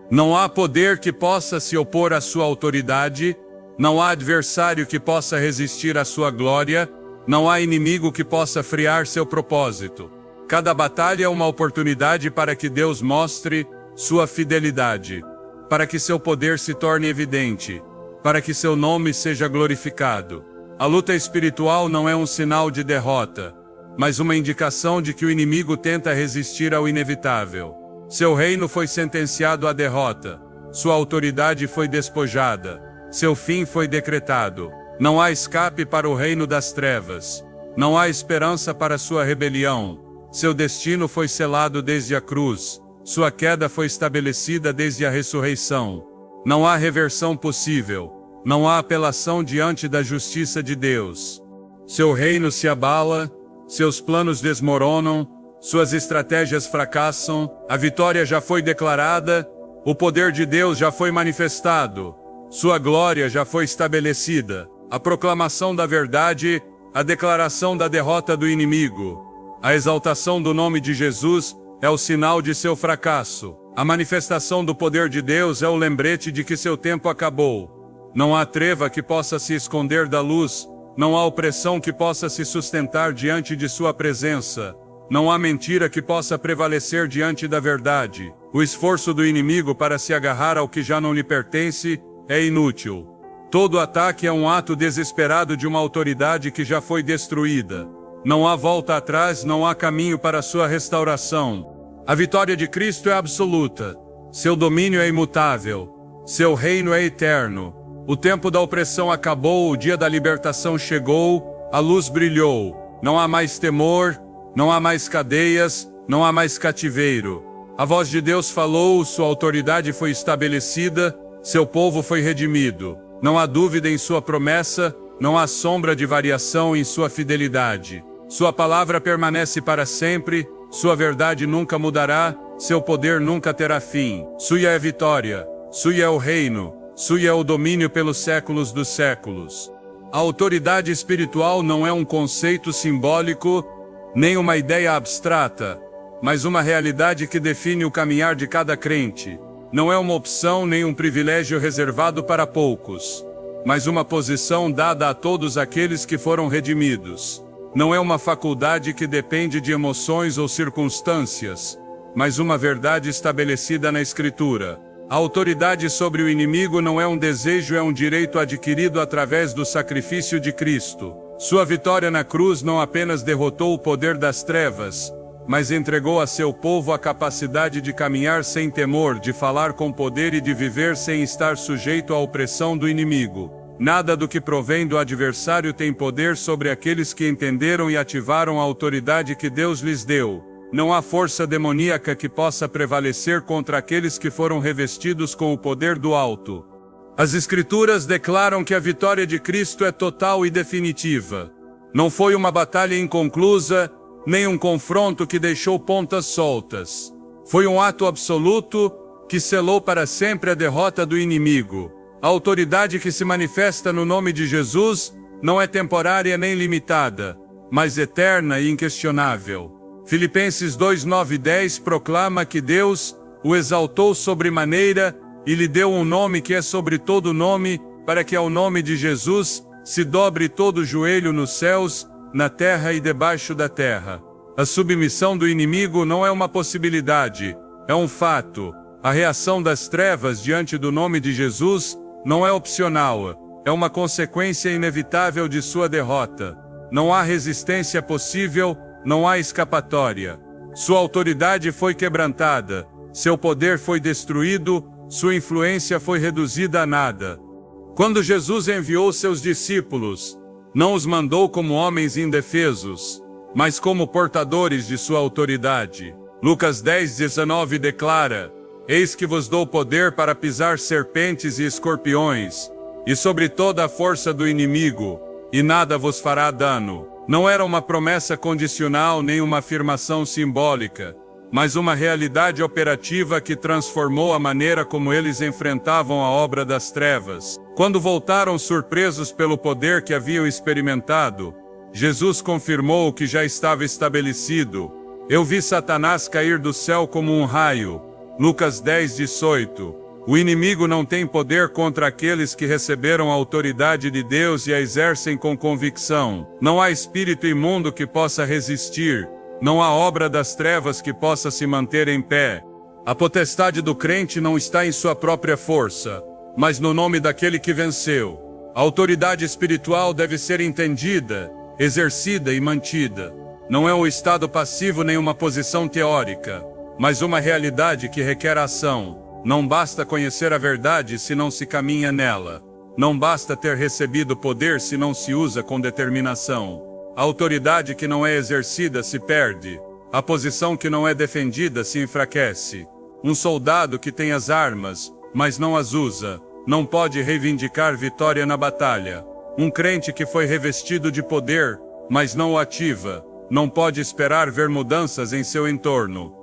Não há poder que possa se opor à sua autoridade, não há adversário que possa resistir à sua glória, não há inimigo que possa friar seu propósito. Cada batalha é uma oportunidade para que Deus mostre sua fidelidade, para que seu poder se torne evidente, para que seu nome seja glorificado. A luta espiritual não é um sinal de derrota, mas uma indicação de que o inimigo tenta resistir ao inevitável. Seu reino foi sentenciado à derrota, sua autoridade foi despojada, seu fim foi decretado. Não há escape para o reino das trevas, não há esperança para sua rebelião. Seu destino foi selado desde a cruz, sua queda foi estabelecida desde a ressurreição. Não há reversão possível, não há apelação diante da justiça de Deus. Seu reino se abala, seus planos desmoronam, suas estratégias fracassam, a vitória já foi declarada, o poder de Deus já foi manifestado, sua glória já foi estabelecida. A proclamação da verdade, a declaração da derrota do inimigo, a exaltação do nome de Jesus é o sinal de seu fracasso. A manifestação do poder de Deus é o lembrete de que seu tempo acabou. Não há treva que possa se esconder da luz, não há opressão que possa se sustentar diante de sua presença. Não há mentira que possa prevalecer diante da verdade. O esforço do inimigo para se agarrar ao que já não lhe pertence é inútil. Todo ataque é um ato desesperado de uma autoridade que já foi destruída. Não há volta atrás, não há caminho para sua restauração. A vitória de Cristo é absoluta. Seu domínio é imutável. Seu reino é eterno. O tempo da opressão acabou, o dia da libertação chegou, a luz brilhou. Não há mais temor, não há mais cadeias, não há mais cativeiro. A voz de Deus falou, sua autoridade foi estabelecida, seu povo foi redimido. Não há dúvida em sua promessa, não há sombra de variação em sua fidelidade. Sua palavra permanece para sempre, sua verdade nunca mudará, seu poder nunca terá fim. Sua é a vitória, sua é o reino, sua é o domínio pelos séculos dos séculos. A autoridade espiritual não é um conceito simbólico, nem uma ideia abstrata, mas uma realidade que define o caminhar de cada crente. Não é uma opção nem um privilégio reservado para poucos, mas uma posição dada a todos aqueles que foram redimidos. Não é uma faculdade que depende de emoções ou circunstâncias, mas uma verdade estabelecida na Escritura. A autoridade sobre o inimigo não é um desejo, é um direito adquirido através do sacrifício de Cristo. Sua vitória na cruz não apenas derrotou o poder das trevas, mas entregou a seu povo a capacidade de caminhar sem temor, de falar com poder e de viver sem estar sujeito à opressão do inimigo. Nada do que provém do adversário tem poder sobre aqueles que entenderam e ativaram a autoridade que Deus lhes deu. Não há força demoníaca que possa prevalecer contra aqueles que foram revestidos com o poder do alto. As Escrituras declaram que a vitória de Cristo é total e definitiva. Não foi uma batalha inconclusa, nem um confronto que deixou pontas soltas. Foi um ato absoluto que selou para sempre a derrota do inimigo. A autoridade que se manifesta no nome de Jesus não é temporária nem limitada, mas eterna e inquestionável. Filipenses 2, 9 e 10 proclama que Deus o exaltou sobremaneira e lhe deu um nome que é sobre todo nome, para que ao nome de Jesus se dobre todo o joelho nos céus, na terra e debaixo da terra. A submissão do inimigo não é uma possibilidade, é um fato. A reação das trevas diante do nome de Jesus não é opcional, é uma consequência inevitável de sua derrota. Não há resistência possível, não há escapatória. Sua autoridade foi quebrantada, seu poder foi destruído, sua influência foi reduzida a nada. Quando Jesus enviou seus discípulos, não os mandou como homens indefesos, mas como portadores de sua autoridade. Lucas 10, 19 declara: Eis que vos dou poder para pisar serpentes e escorpiões, e sobre toda a força do inimigo, e nada vos fará dano. Não era uma promessa condicional nem uma afirmação simbólica, mas uma realidade operativa que transformou a maneira como eles enfrentavam a obra das trevas. Quando voltaram surpresos pelo poder que haviam experimentado, Jesus confirmou o que já estava estabelecido. Eu vi Satanás cair do céu como um raio. Lucas 10, 18. O inimigo não tem poder contra aqueles que receberam a autoridade de Deus e a exercem com convicção. Não há espírito imundo que possa resistir. Não há obra das trevas que possa se manter em pé. A potestade do crente não está em sua própria força, mas no nome daquele que venceu. A autoridade espiritual deve ser entendida, exercida e mantida. Não é um estado passivo nem uma posição teórica, mas uma realidade que requer ação. Não basta conhecer a verdade se não se caminha nela. Não basta ter recebido poder se não se usa com determinação. A autoridade que não é exercida se perde. A posição que não é defendida se enfraquece. Um soldado que tem as armas, mas não as usa, não pode reivindicar vitória na batalha. Um crente que foi revestido de poder, mas não o ativa, não pode esperar ver mudanças em seu entorno.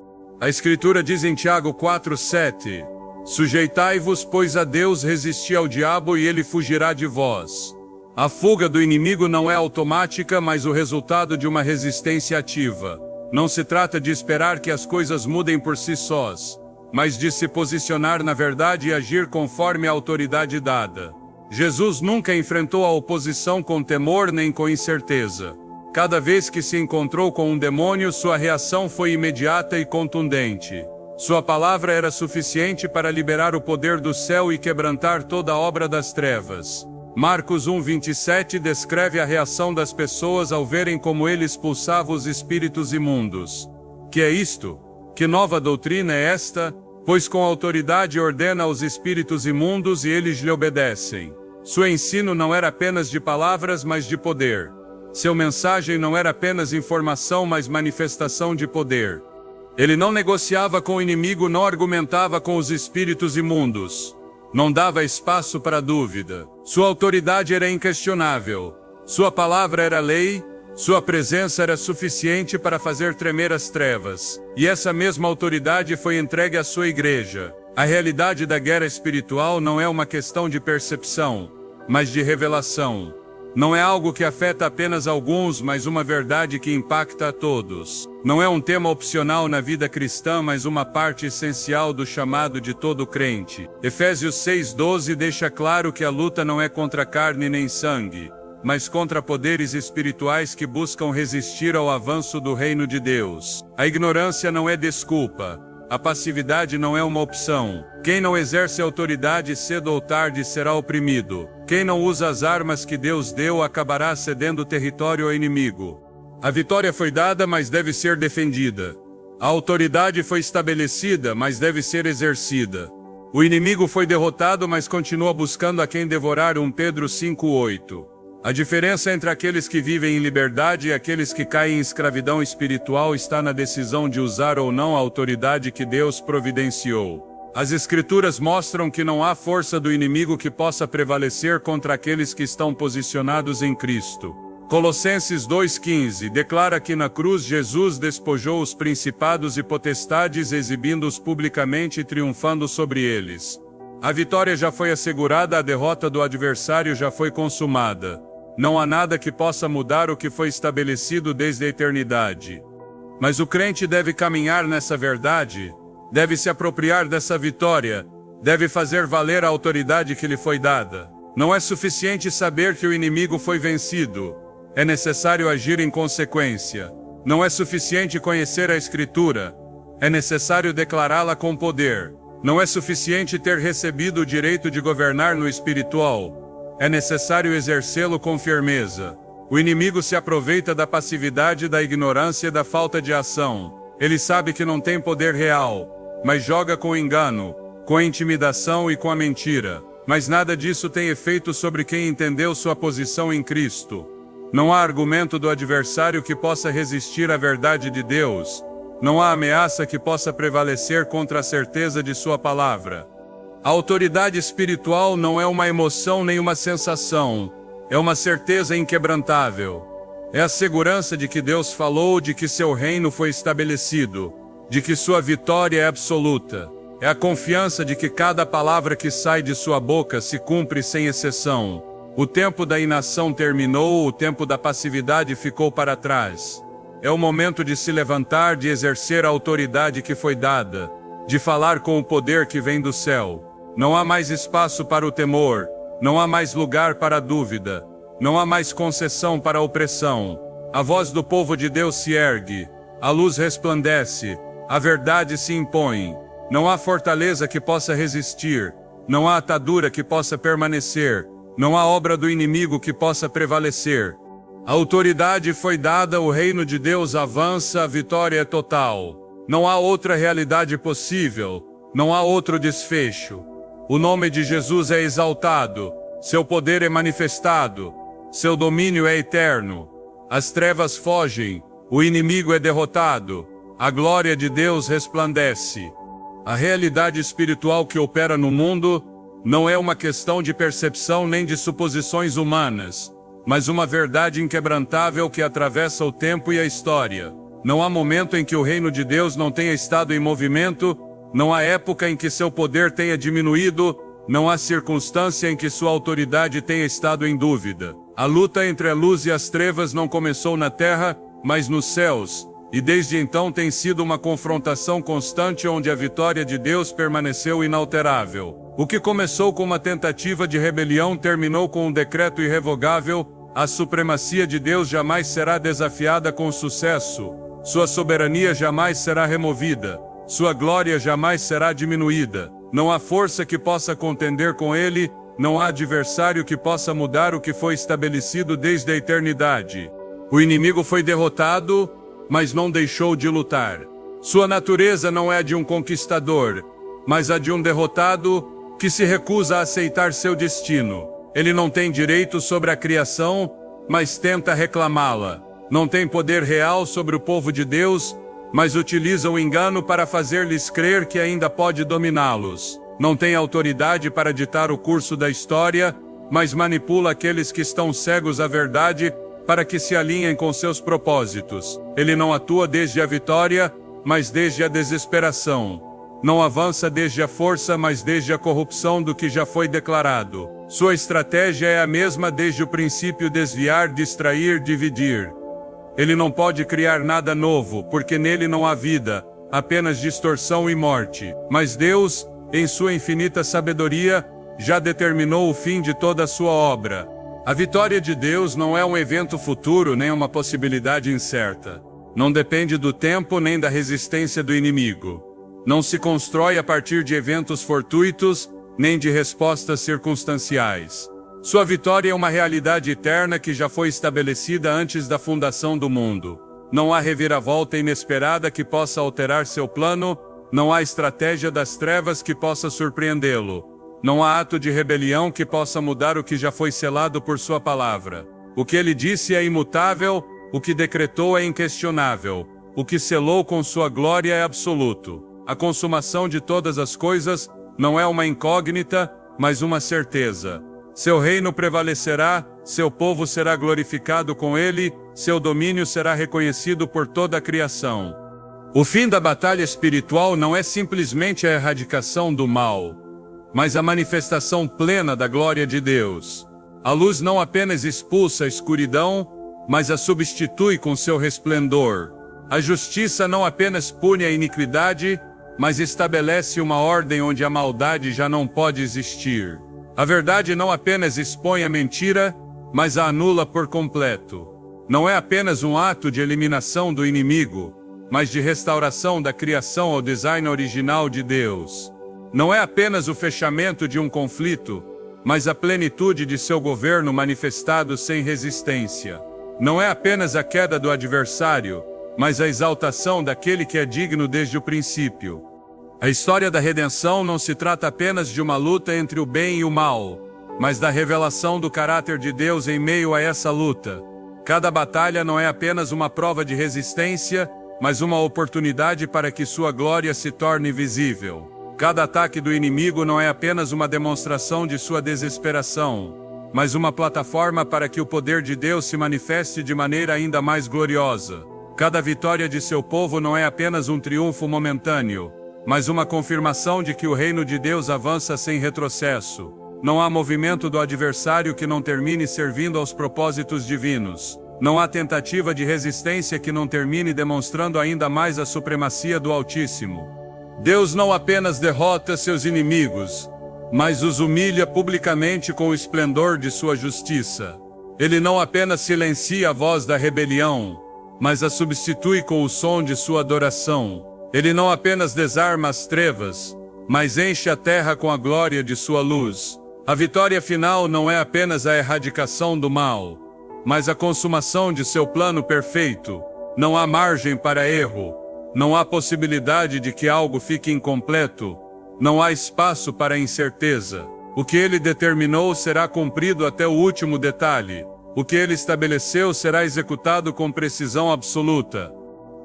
A Escritura diz em Tiago 4:7, Sujeitai-vos, pois, a Deus, resisti ao diabo e ele fugirá de vós. A fuga do inimigo não é automática, mas o resultado de uma resistência ativa. Não se trata de esperar que as coisas mudem por si sós, mas de se posicionar na verdade e agir conforme a autoridade dada. Jesus nunca enfrentou a oposição com temor nem com incerteza. Cada vez que se encontrou com um demônio, sua reação foi imediata e contundente. Sua palavra era suficiente para liberar o poder do céu e quebrantar toda a obra das trevas. Marcos 1:27 descreve a reação das pessoas ao verem como ele expulsava os espíritos imundos. Que é isto? Que nova doutrina é esta? Pois com autoridade ordena aos espíritos imundos e eles lhe obedecem. Seu ensino não era apenas de palavras, mas de poder. Seu mensagem não era apenas informação, mas manifestação de poder. Ele não negociava com o inimigo, não argumentava com os espíritos imundos. Não dava espaço para dúvida. Sua autoridade era inquestionável. Sua palavra era lei. Sua presença era suficiente para fazer tremer as trevas. E essa mesma autoridade foi entregue à sua igreja. A realidade da guerra espiritual não é uma questão de percepção, mas de revelação. Não é algo que afeta apenas alguns, mas uma verdade que impacta a todos. Não é um tema opcional na vida cristã, mas uma parte essencial do chamado de todo crente. Efésios 6:12 deixa claro que a luta não é contra carne nem sangue, mas contra poderes espirituais que buscam resistir ao avanço do reino de Deus. A ignorância não é desculpa. A passividade não é uma opção. Quem não exerce autoridade cedo ou tarde será oprimido. Quem não usa as armas que Deus deu acabará cedendo território ao inimigo. A vitória foi dada, mas deve ser defendida. A autoridade foi estabelecida, mas deve ser exercida. O inimigo foi derrotado, mas continua buscando a quem devorar. 1 Pedro 5:8. A diferença entre aqueles que vivem em liberdade e aqueles que caem em escravidão espiritual está na decisão de usar ou não a autoridade que Deus providenciou. As Escrituras mostram que não há força do inimigo que possa prevalecer contra aqueles que estão posicionados em Cristo. Colossenses 2:15 declara que na cruz Jesus despojou os principados e potestades, exibindo-os publicamente e triunfando sobre eles. A vitória já foi assegurada, a derrota do adversário já foi consumada. Não há nada que possa mudar o que foi estabelecido desde a eternidade. Mas o crente deve caminhar nessa verdade, deve se apropriar dessa vitória, deve fazer valer a autoridade que lhe foi dada. Não é suficiente saber que o inimigo foi vencido, é necessário agir em consequência. Não é suficiente conhecer a Escritura, é necessário declará-la com poder. Não é suficiente ter recebido o direito de governar no espiritual, é necessário exercê-lo com firmeza. O inimigo se aproveita da passividade, da ignorância e da falta de ação. Ele sabe que não tem poder real, mas joga com engano, com a intimidação e com a mentira. Mas nada disso tem efeito sobre quem entendeu sua posição em Cristo. Não há argumento do adversário que possa resistir à verdade de Deus. Não há ameaça que possa prevalecer contra a certeza de sua palavra. A autoridade espiritual não é uma emoção nem uma sensação, é uma certeza inquebrantável. É a segurança de que Deus falou, de que seu reino foi estabelecido, de que sua vitória é absoluta. É a confiança de que cada palavra que sai de sua boca se cumpre sem exceção. O tempo da inação terminou, o tempo da passividade ficou para trás. É o momento de se levantar, de exercer a autoridade que foi dada, de falar com o poder que vem do céu. Não há mais espaço para o temor, não há mais lugar para a dúvida, não há mais concessão para a opressão. A voz do povo de Deus se ergue, a luz resplandece, a verdade se impõe. Não há fortaleza que possa resistir, não há atadura que possa permanecer, não há obra do inimigo que possa prevalecer. A autoridade foi dada, o reino de Deus avança, a vitória é total. Não há outra realidade possível, não há outro desfecho. O nome de Jesus é exaltado, seu poder é manifestado, seu domínio é eterno. As trevas fogem, o inimigo é derrotado, a glória de Deus resplandece. A realidade espiritual que opera no mundo não é uma questão de percepção nem de suposições humanas, mas uma verdade inquebrantável que atravessa o tempo e a história. Não há momento em que o reino de Deus não tenha estado em movimento, não há época em que seu poder tenha diminuído, não há circunstância em que sua autoridade tenha estado em dúvida. A luta entre a luz e as trevas não começou na terra, mas nos céus, e desde então tem sido uma confrontação constante onde a vitória de Deus permaneceu inalterável. O que começou com uma tentativa de rebelião terminou com um decreto irrevogável. A supremacia de Deus jamais será desafiada com sucesso, sua soberania jamais será removida, sua glória jamais será diminuída. Não há força que possa contender com ele, não há adversário que possa mudar o que foi estabelecido desde a eternidade. O inimigo foi derrotado, mas não deixou de lutar. Sua natureza não é a de um conquistador, mas a de um derrotado que se recusa a aceitar seu destino. Ele não tem direito sobre a criação, mas tenta reclamá-la. Não tem poder real sobre o povo de Deus, mas utiliza o engano para fazer-lhes crer que ainda pode dominá-los. Não tem autoridade para ditar o curso da história, mas manipula aqueles que estão cegos à verdade para que se alinhem com seus propósitos. Ele não atua desde a vitória, mas desde a desesperação. Não avança desde a força, mas desde a corrupção do que já foi declarado. Sua estratégia é a mesma desde o princípio: desviar, distrair, dividir. Ele não pode criar nada novo, porque nele não há vida, apenas distorção e morte. Mas Deus, em sua infinita sabedoria, já determinou o fim de toda a sua obra. A vitória de Deus não é um evento futuro nem uma possibilidade incerta. Não depende do tempo nem da resistência do inimigo. Não se constrói a partir de eventos fortuitos, nem de respostas circunstanciais. Sua vitória é uma realidade eterna que já foi estabelecida antes da fundação do mundo. Não há reviravolta inesperada que possa alterar seu plano, não há estratégia das trevas que possa surpreendê-lo. Não há ato de rebelião que possa mudar o que já foi selado por sua palavra. O que ele disse é imutável, o que decretou é inquestionável, o que selou com sua glória é absoluto. A consumação de todas as coisas não é uma incógnita, mas uma certeza. Seu reino prevalecerá, seu povo será glorificado com ele, seu domínio será reconhecido por toda a criação. O fim da batalha espiritual não é simplesmente a erradicação do mal, mas a manifestação plena da glória de Deus. A luz não apenas expulsa a escuridão, mas a substitui com seu resplendor. A justiça não apenas pune a iniquidade, mas estabelece uma ordem onde a maldade já não pode existir. A verdade não apenas expõe a mentira, mas a anula por completo. Não é apenas um ato de eliminação do inimigo, mas de restauração da criação ao design original de Deus. Não é apenas o fechamento de um conflito, mas a plenitude de seu governo manifestado sem resistência. Não é apenas a queda do adversário, mas a exaltação daquele que é digno desde o princípio. A história da redenção não se trata apenas de uma luta entre o bem e o mal, mas da revelação do caráter de Deus em meio a essa luta. Cada batalha não é apenas uma prova de resistência, mas uma oportunidade para que sua glória se torne visível. Cada ataque do inimigo não é apenas uma demonstração de sua desesperação, mas uma plataforma para que o poder de Deus se manifeste de maneira ainda mais gloriosa. Cada vitória de seu povo não é apenas um triunfo momentâneo, mas uma confirmação de que o reino de Deus avança sem retrocesso. Não há movimento do adversário que não termine servindo aos propósitos divinos. Não há tentativa de resistência que não termine demonstrando ainda mais a supremacia do Altíssimo. Deus não apenas derrota seus inimigos, mas os humilha publicamente com o esplendor de sua justiça. Ele não apenas silencia a voz da rebelião, mas a substitui com o som de sua adoração. Ele não apenas desarma as trevas, mas enche a terra com a glória de sua luz. A vitória final não é apenas a erradicação do mal, mas a consumação de seu plano perfeito. Não há margem para erro, não há possibilidade de que algo fique incompleto, não há espaço para incerteza. O que ele determinou será cumprido até o último detalhe. O que ele estabeleceu será executado com precisão absoluta.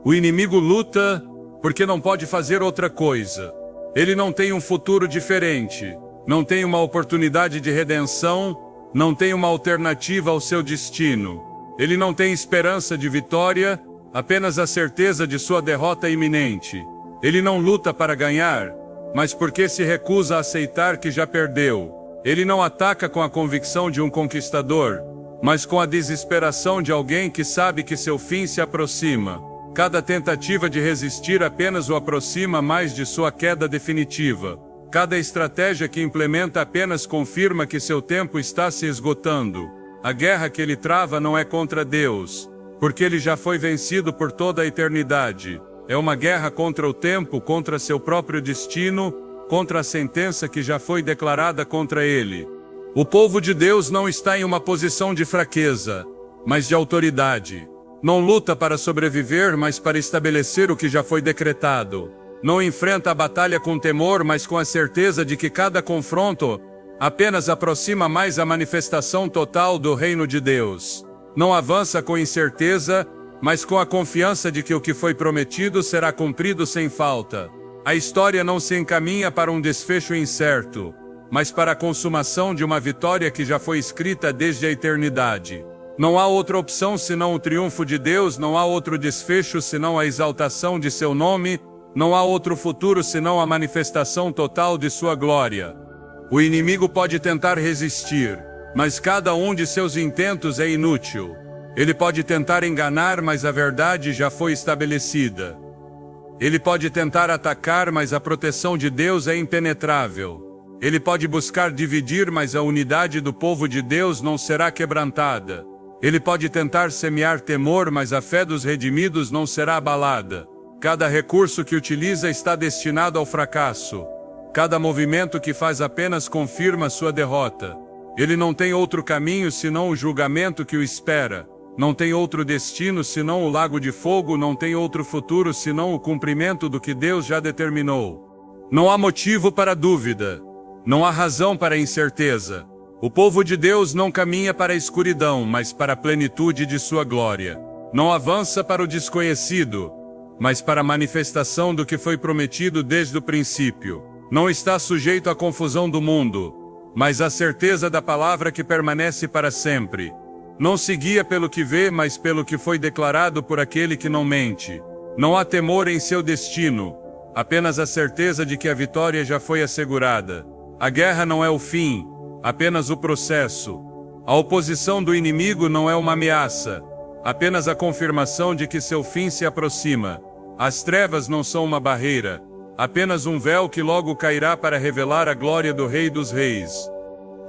O inimigo luta porque não pode fazer outra coisa. Ele não tem um futuro diferente, não tem uma oportunidade de redenção, não tem uma alternativa ao seu destino. Ele não tem esperança de vitória, apenas a certeza de sua derrota iminente. Ele não luta para ganhar, mas porque se recusa a aceitar que já perdeu. Ele não ataca com a convicção de um conquistador, mas com a desesperação de alguém que sabe que seu fim se aproxima. Cada tentativa de resistir apenas o aproxima mais de sua queda definitiva. Cada estratégia que implementa apenas confirma que seu tempo está se esgotando. A guerra que ele trava não é contra Deus, porque ele já foi vencido por toda a eternidade. É uma guerra contra o tempo, contra seu próprio destino, contra a sentença que já foi declarada contra ele. O povo de Deus não está em uma posição de fraqueza, mas de autoridade. Não luta para sobreviver, mas para estabelecer o que já foi decretado. Não enfrenta a batalha com temor, mas com a certeza de que cada confronto apenas aproxima mais a manifestação total do reino de Deus. Não avança com incerteza, mas com a confiança de que o que foi prometido será cumprido sem falta. A história não se encaminha para um desfecho incerto, mas para a consumação de uma vitória que já foi escrita desde a eternidade. Não há outra opção senão o triunfo de Deus, não há outro desfecho senão a exaltação de seu nome, não há outro futuro senão a manifestação total de sua glória. O inimigo pode tentar resistir, mas cada um de seus intentos é inútil. Ele pode tentar enganar, mas a verdade já foi estabelecida. Ele pode tentar atacar, mas a proteção de Deus é impenetrável. Ele pode buscar dividir, mas a unidade do povo de Deus não será quebrantada. Ele pode tentar semear temor, mas a fé dos redimidos não será abalada. Cada recurso que utiliza está destinado ao fracasso. Cada movimento que faz apenas confirma sua derrota. Ele não tem outro caminho senão o julgamento que o espera. Não tem outro destino senão o lago de fogo, não tem outro futuro senão o cumprimento do que Deus já determinou. Não há motivo para dúvida. Não há razão para incerteza. O povo de Deus não caminha para a escuridão, mas para a plenitude de sua glória. Não avança para o desconhecido, mas para a manifestação do que foi prometido desde o princípio. Não está sujeito à confusão do mundo, mas à certeza da palavra que permanece para sempre. Não se guia pelo que vê, mas pelo que foi declarado por aquele que não mente. Não há temor em seu destino, apenas a certeza de que a vitória já foi assegurada. A guerra não é o fim, apenas o processo. A oposição do inimigo não é uma ameaça, apenas a confirmação de que seu fim se aproxima. As trevas não são uma barreira, apenas um véu que logo cairá para revelar a glória do Rei dos Reis.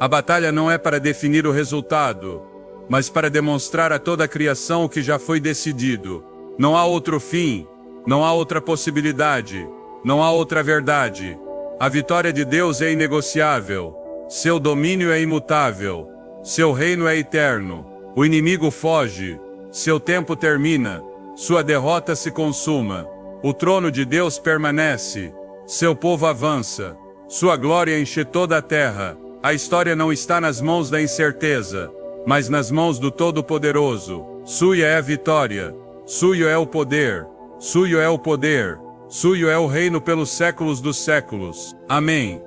A batalha não é para definir o resultado, mas para demonstrar a toda a criação o que já foi decidido. Não há outro fim, não há outra possibilidade, não há outra verdade. A vitória de Deus é inegociável, seu domínio é imutável, seu reino é eterno. O inimigo foge, seu tempo termina, sua derrota se consuma. O trono de Deus permanece, seu povo avança, sua glória enche toda a terra. A história não está nas mãos da incerteza, mas nas mãos do Todo-Poderoso. Suya é a vitória, suyo é o poder, suyo é o poder, suyo é o reino pelos séculos dos séculos. Amém.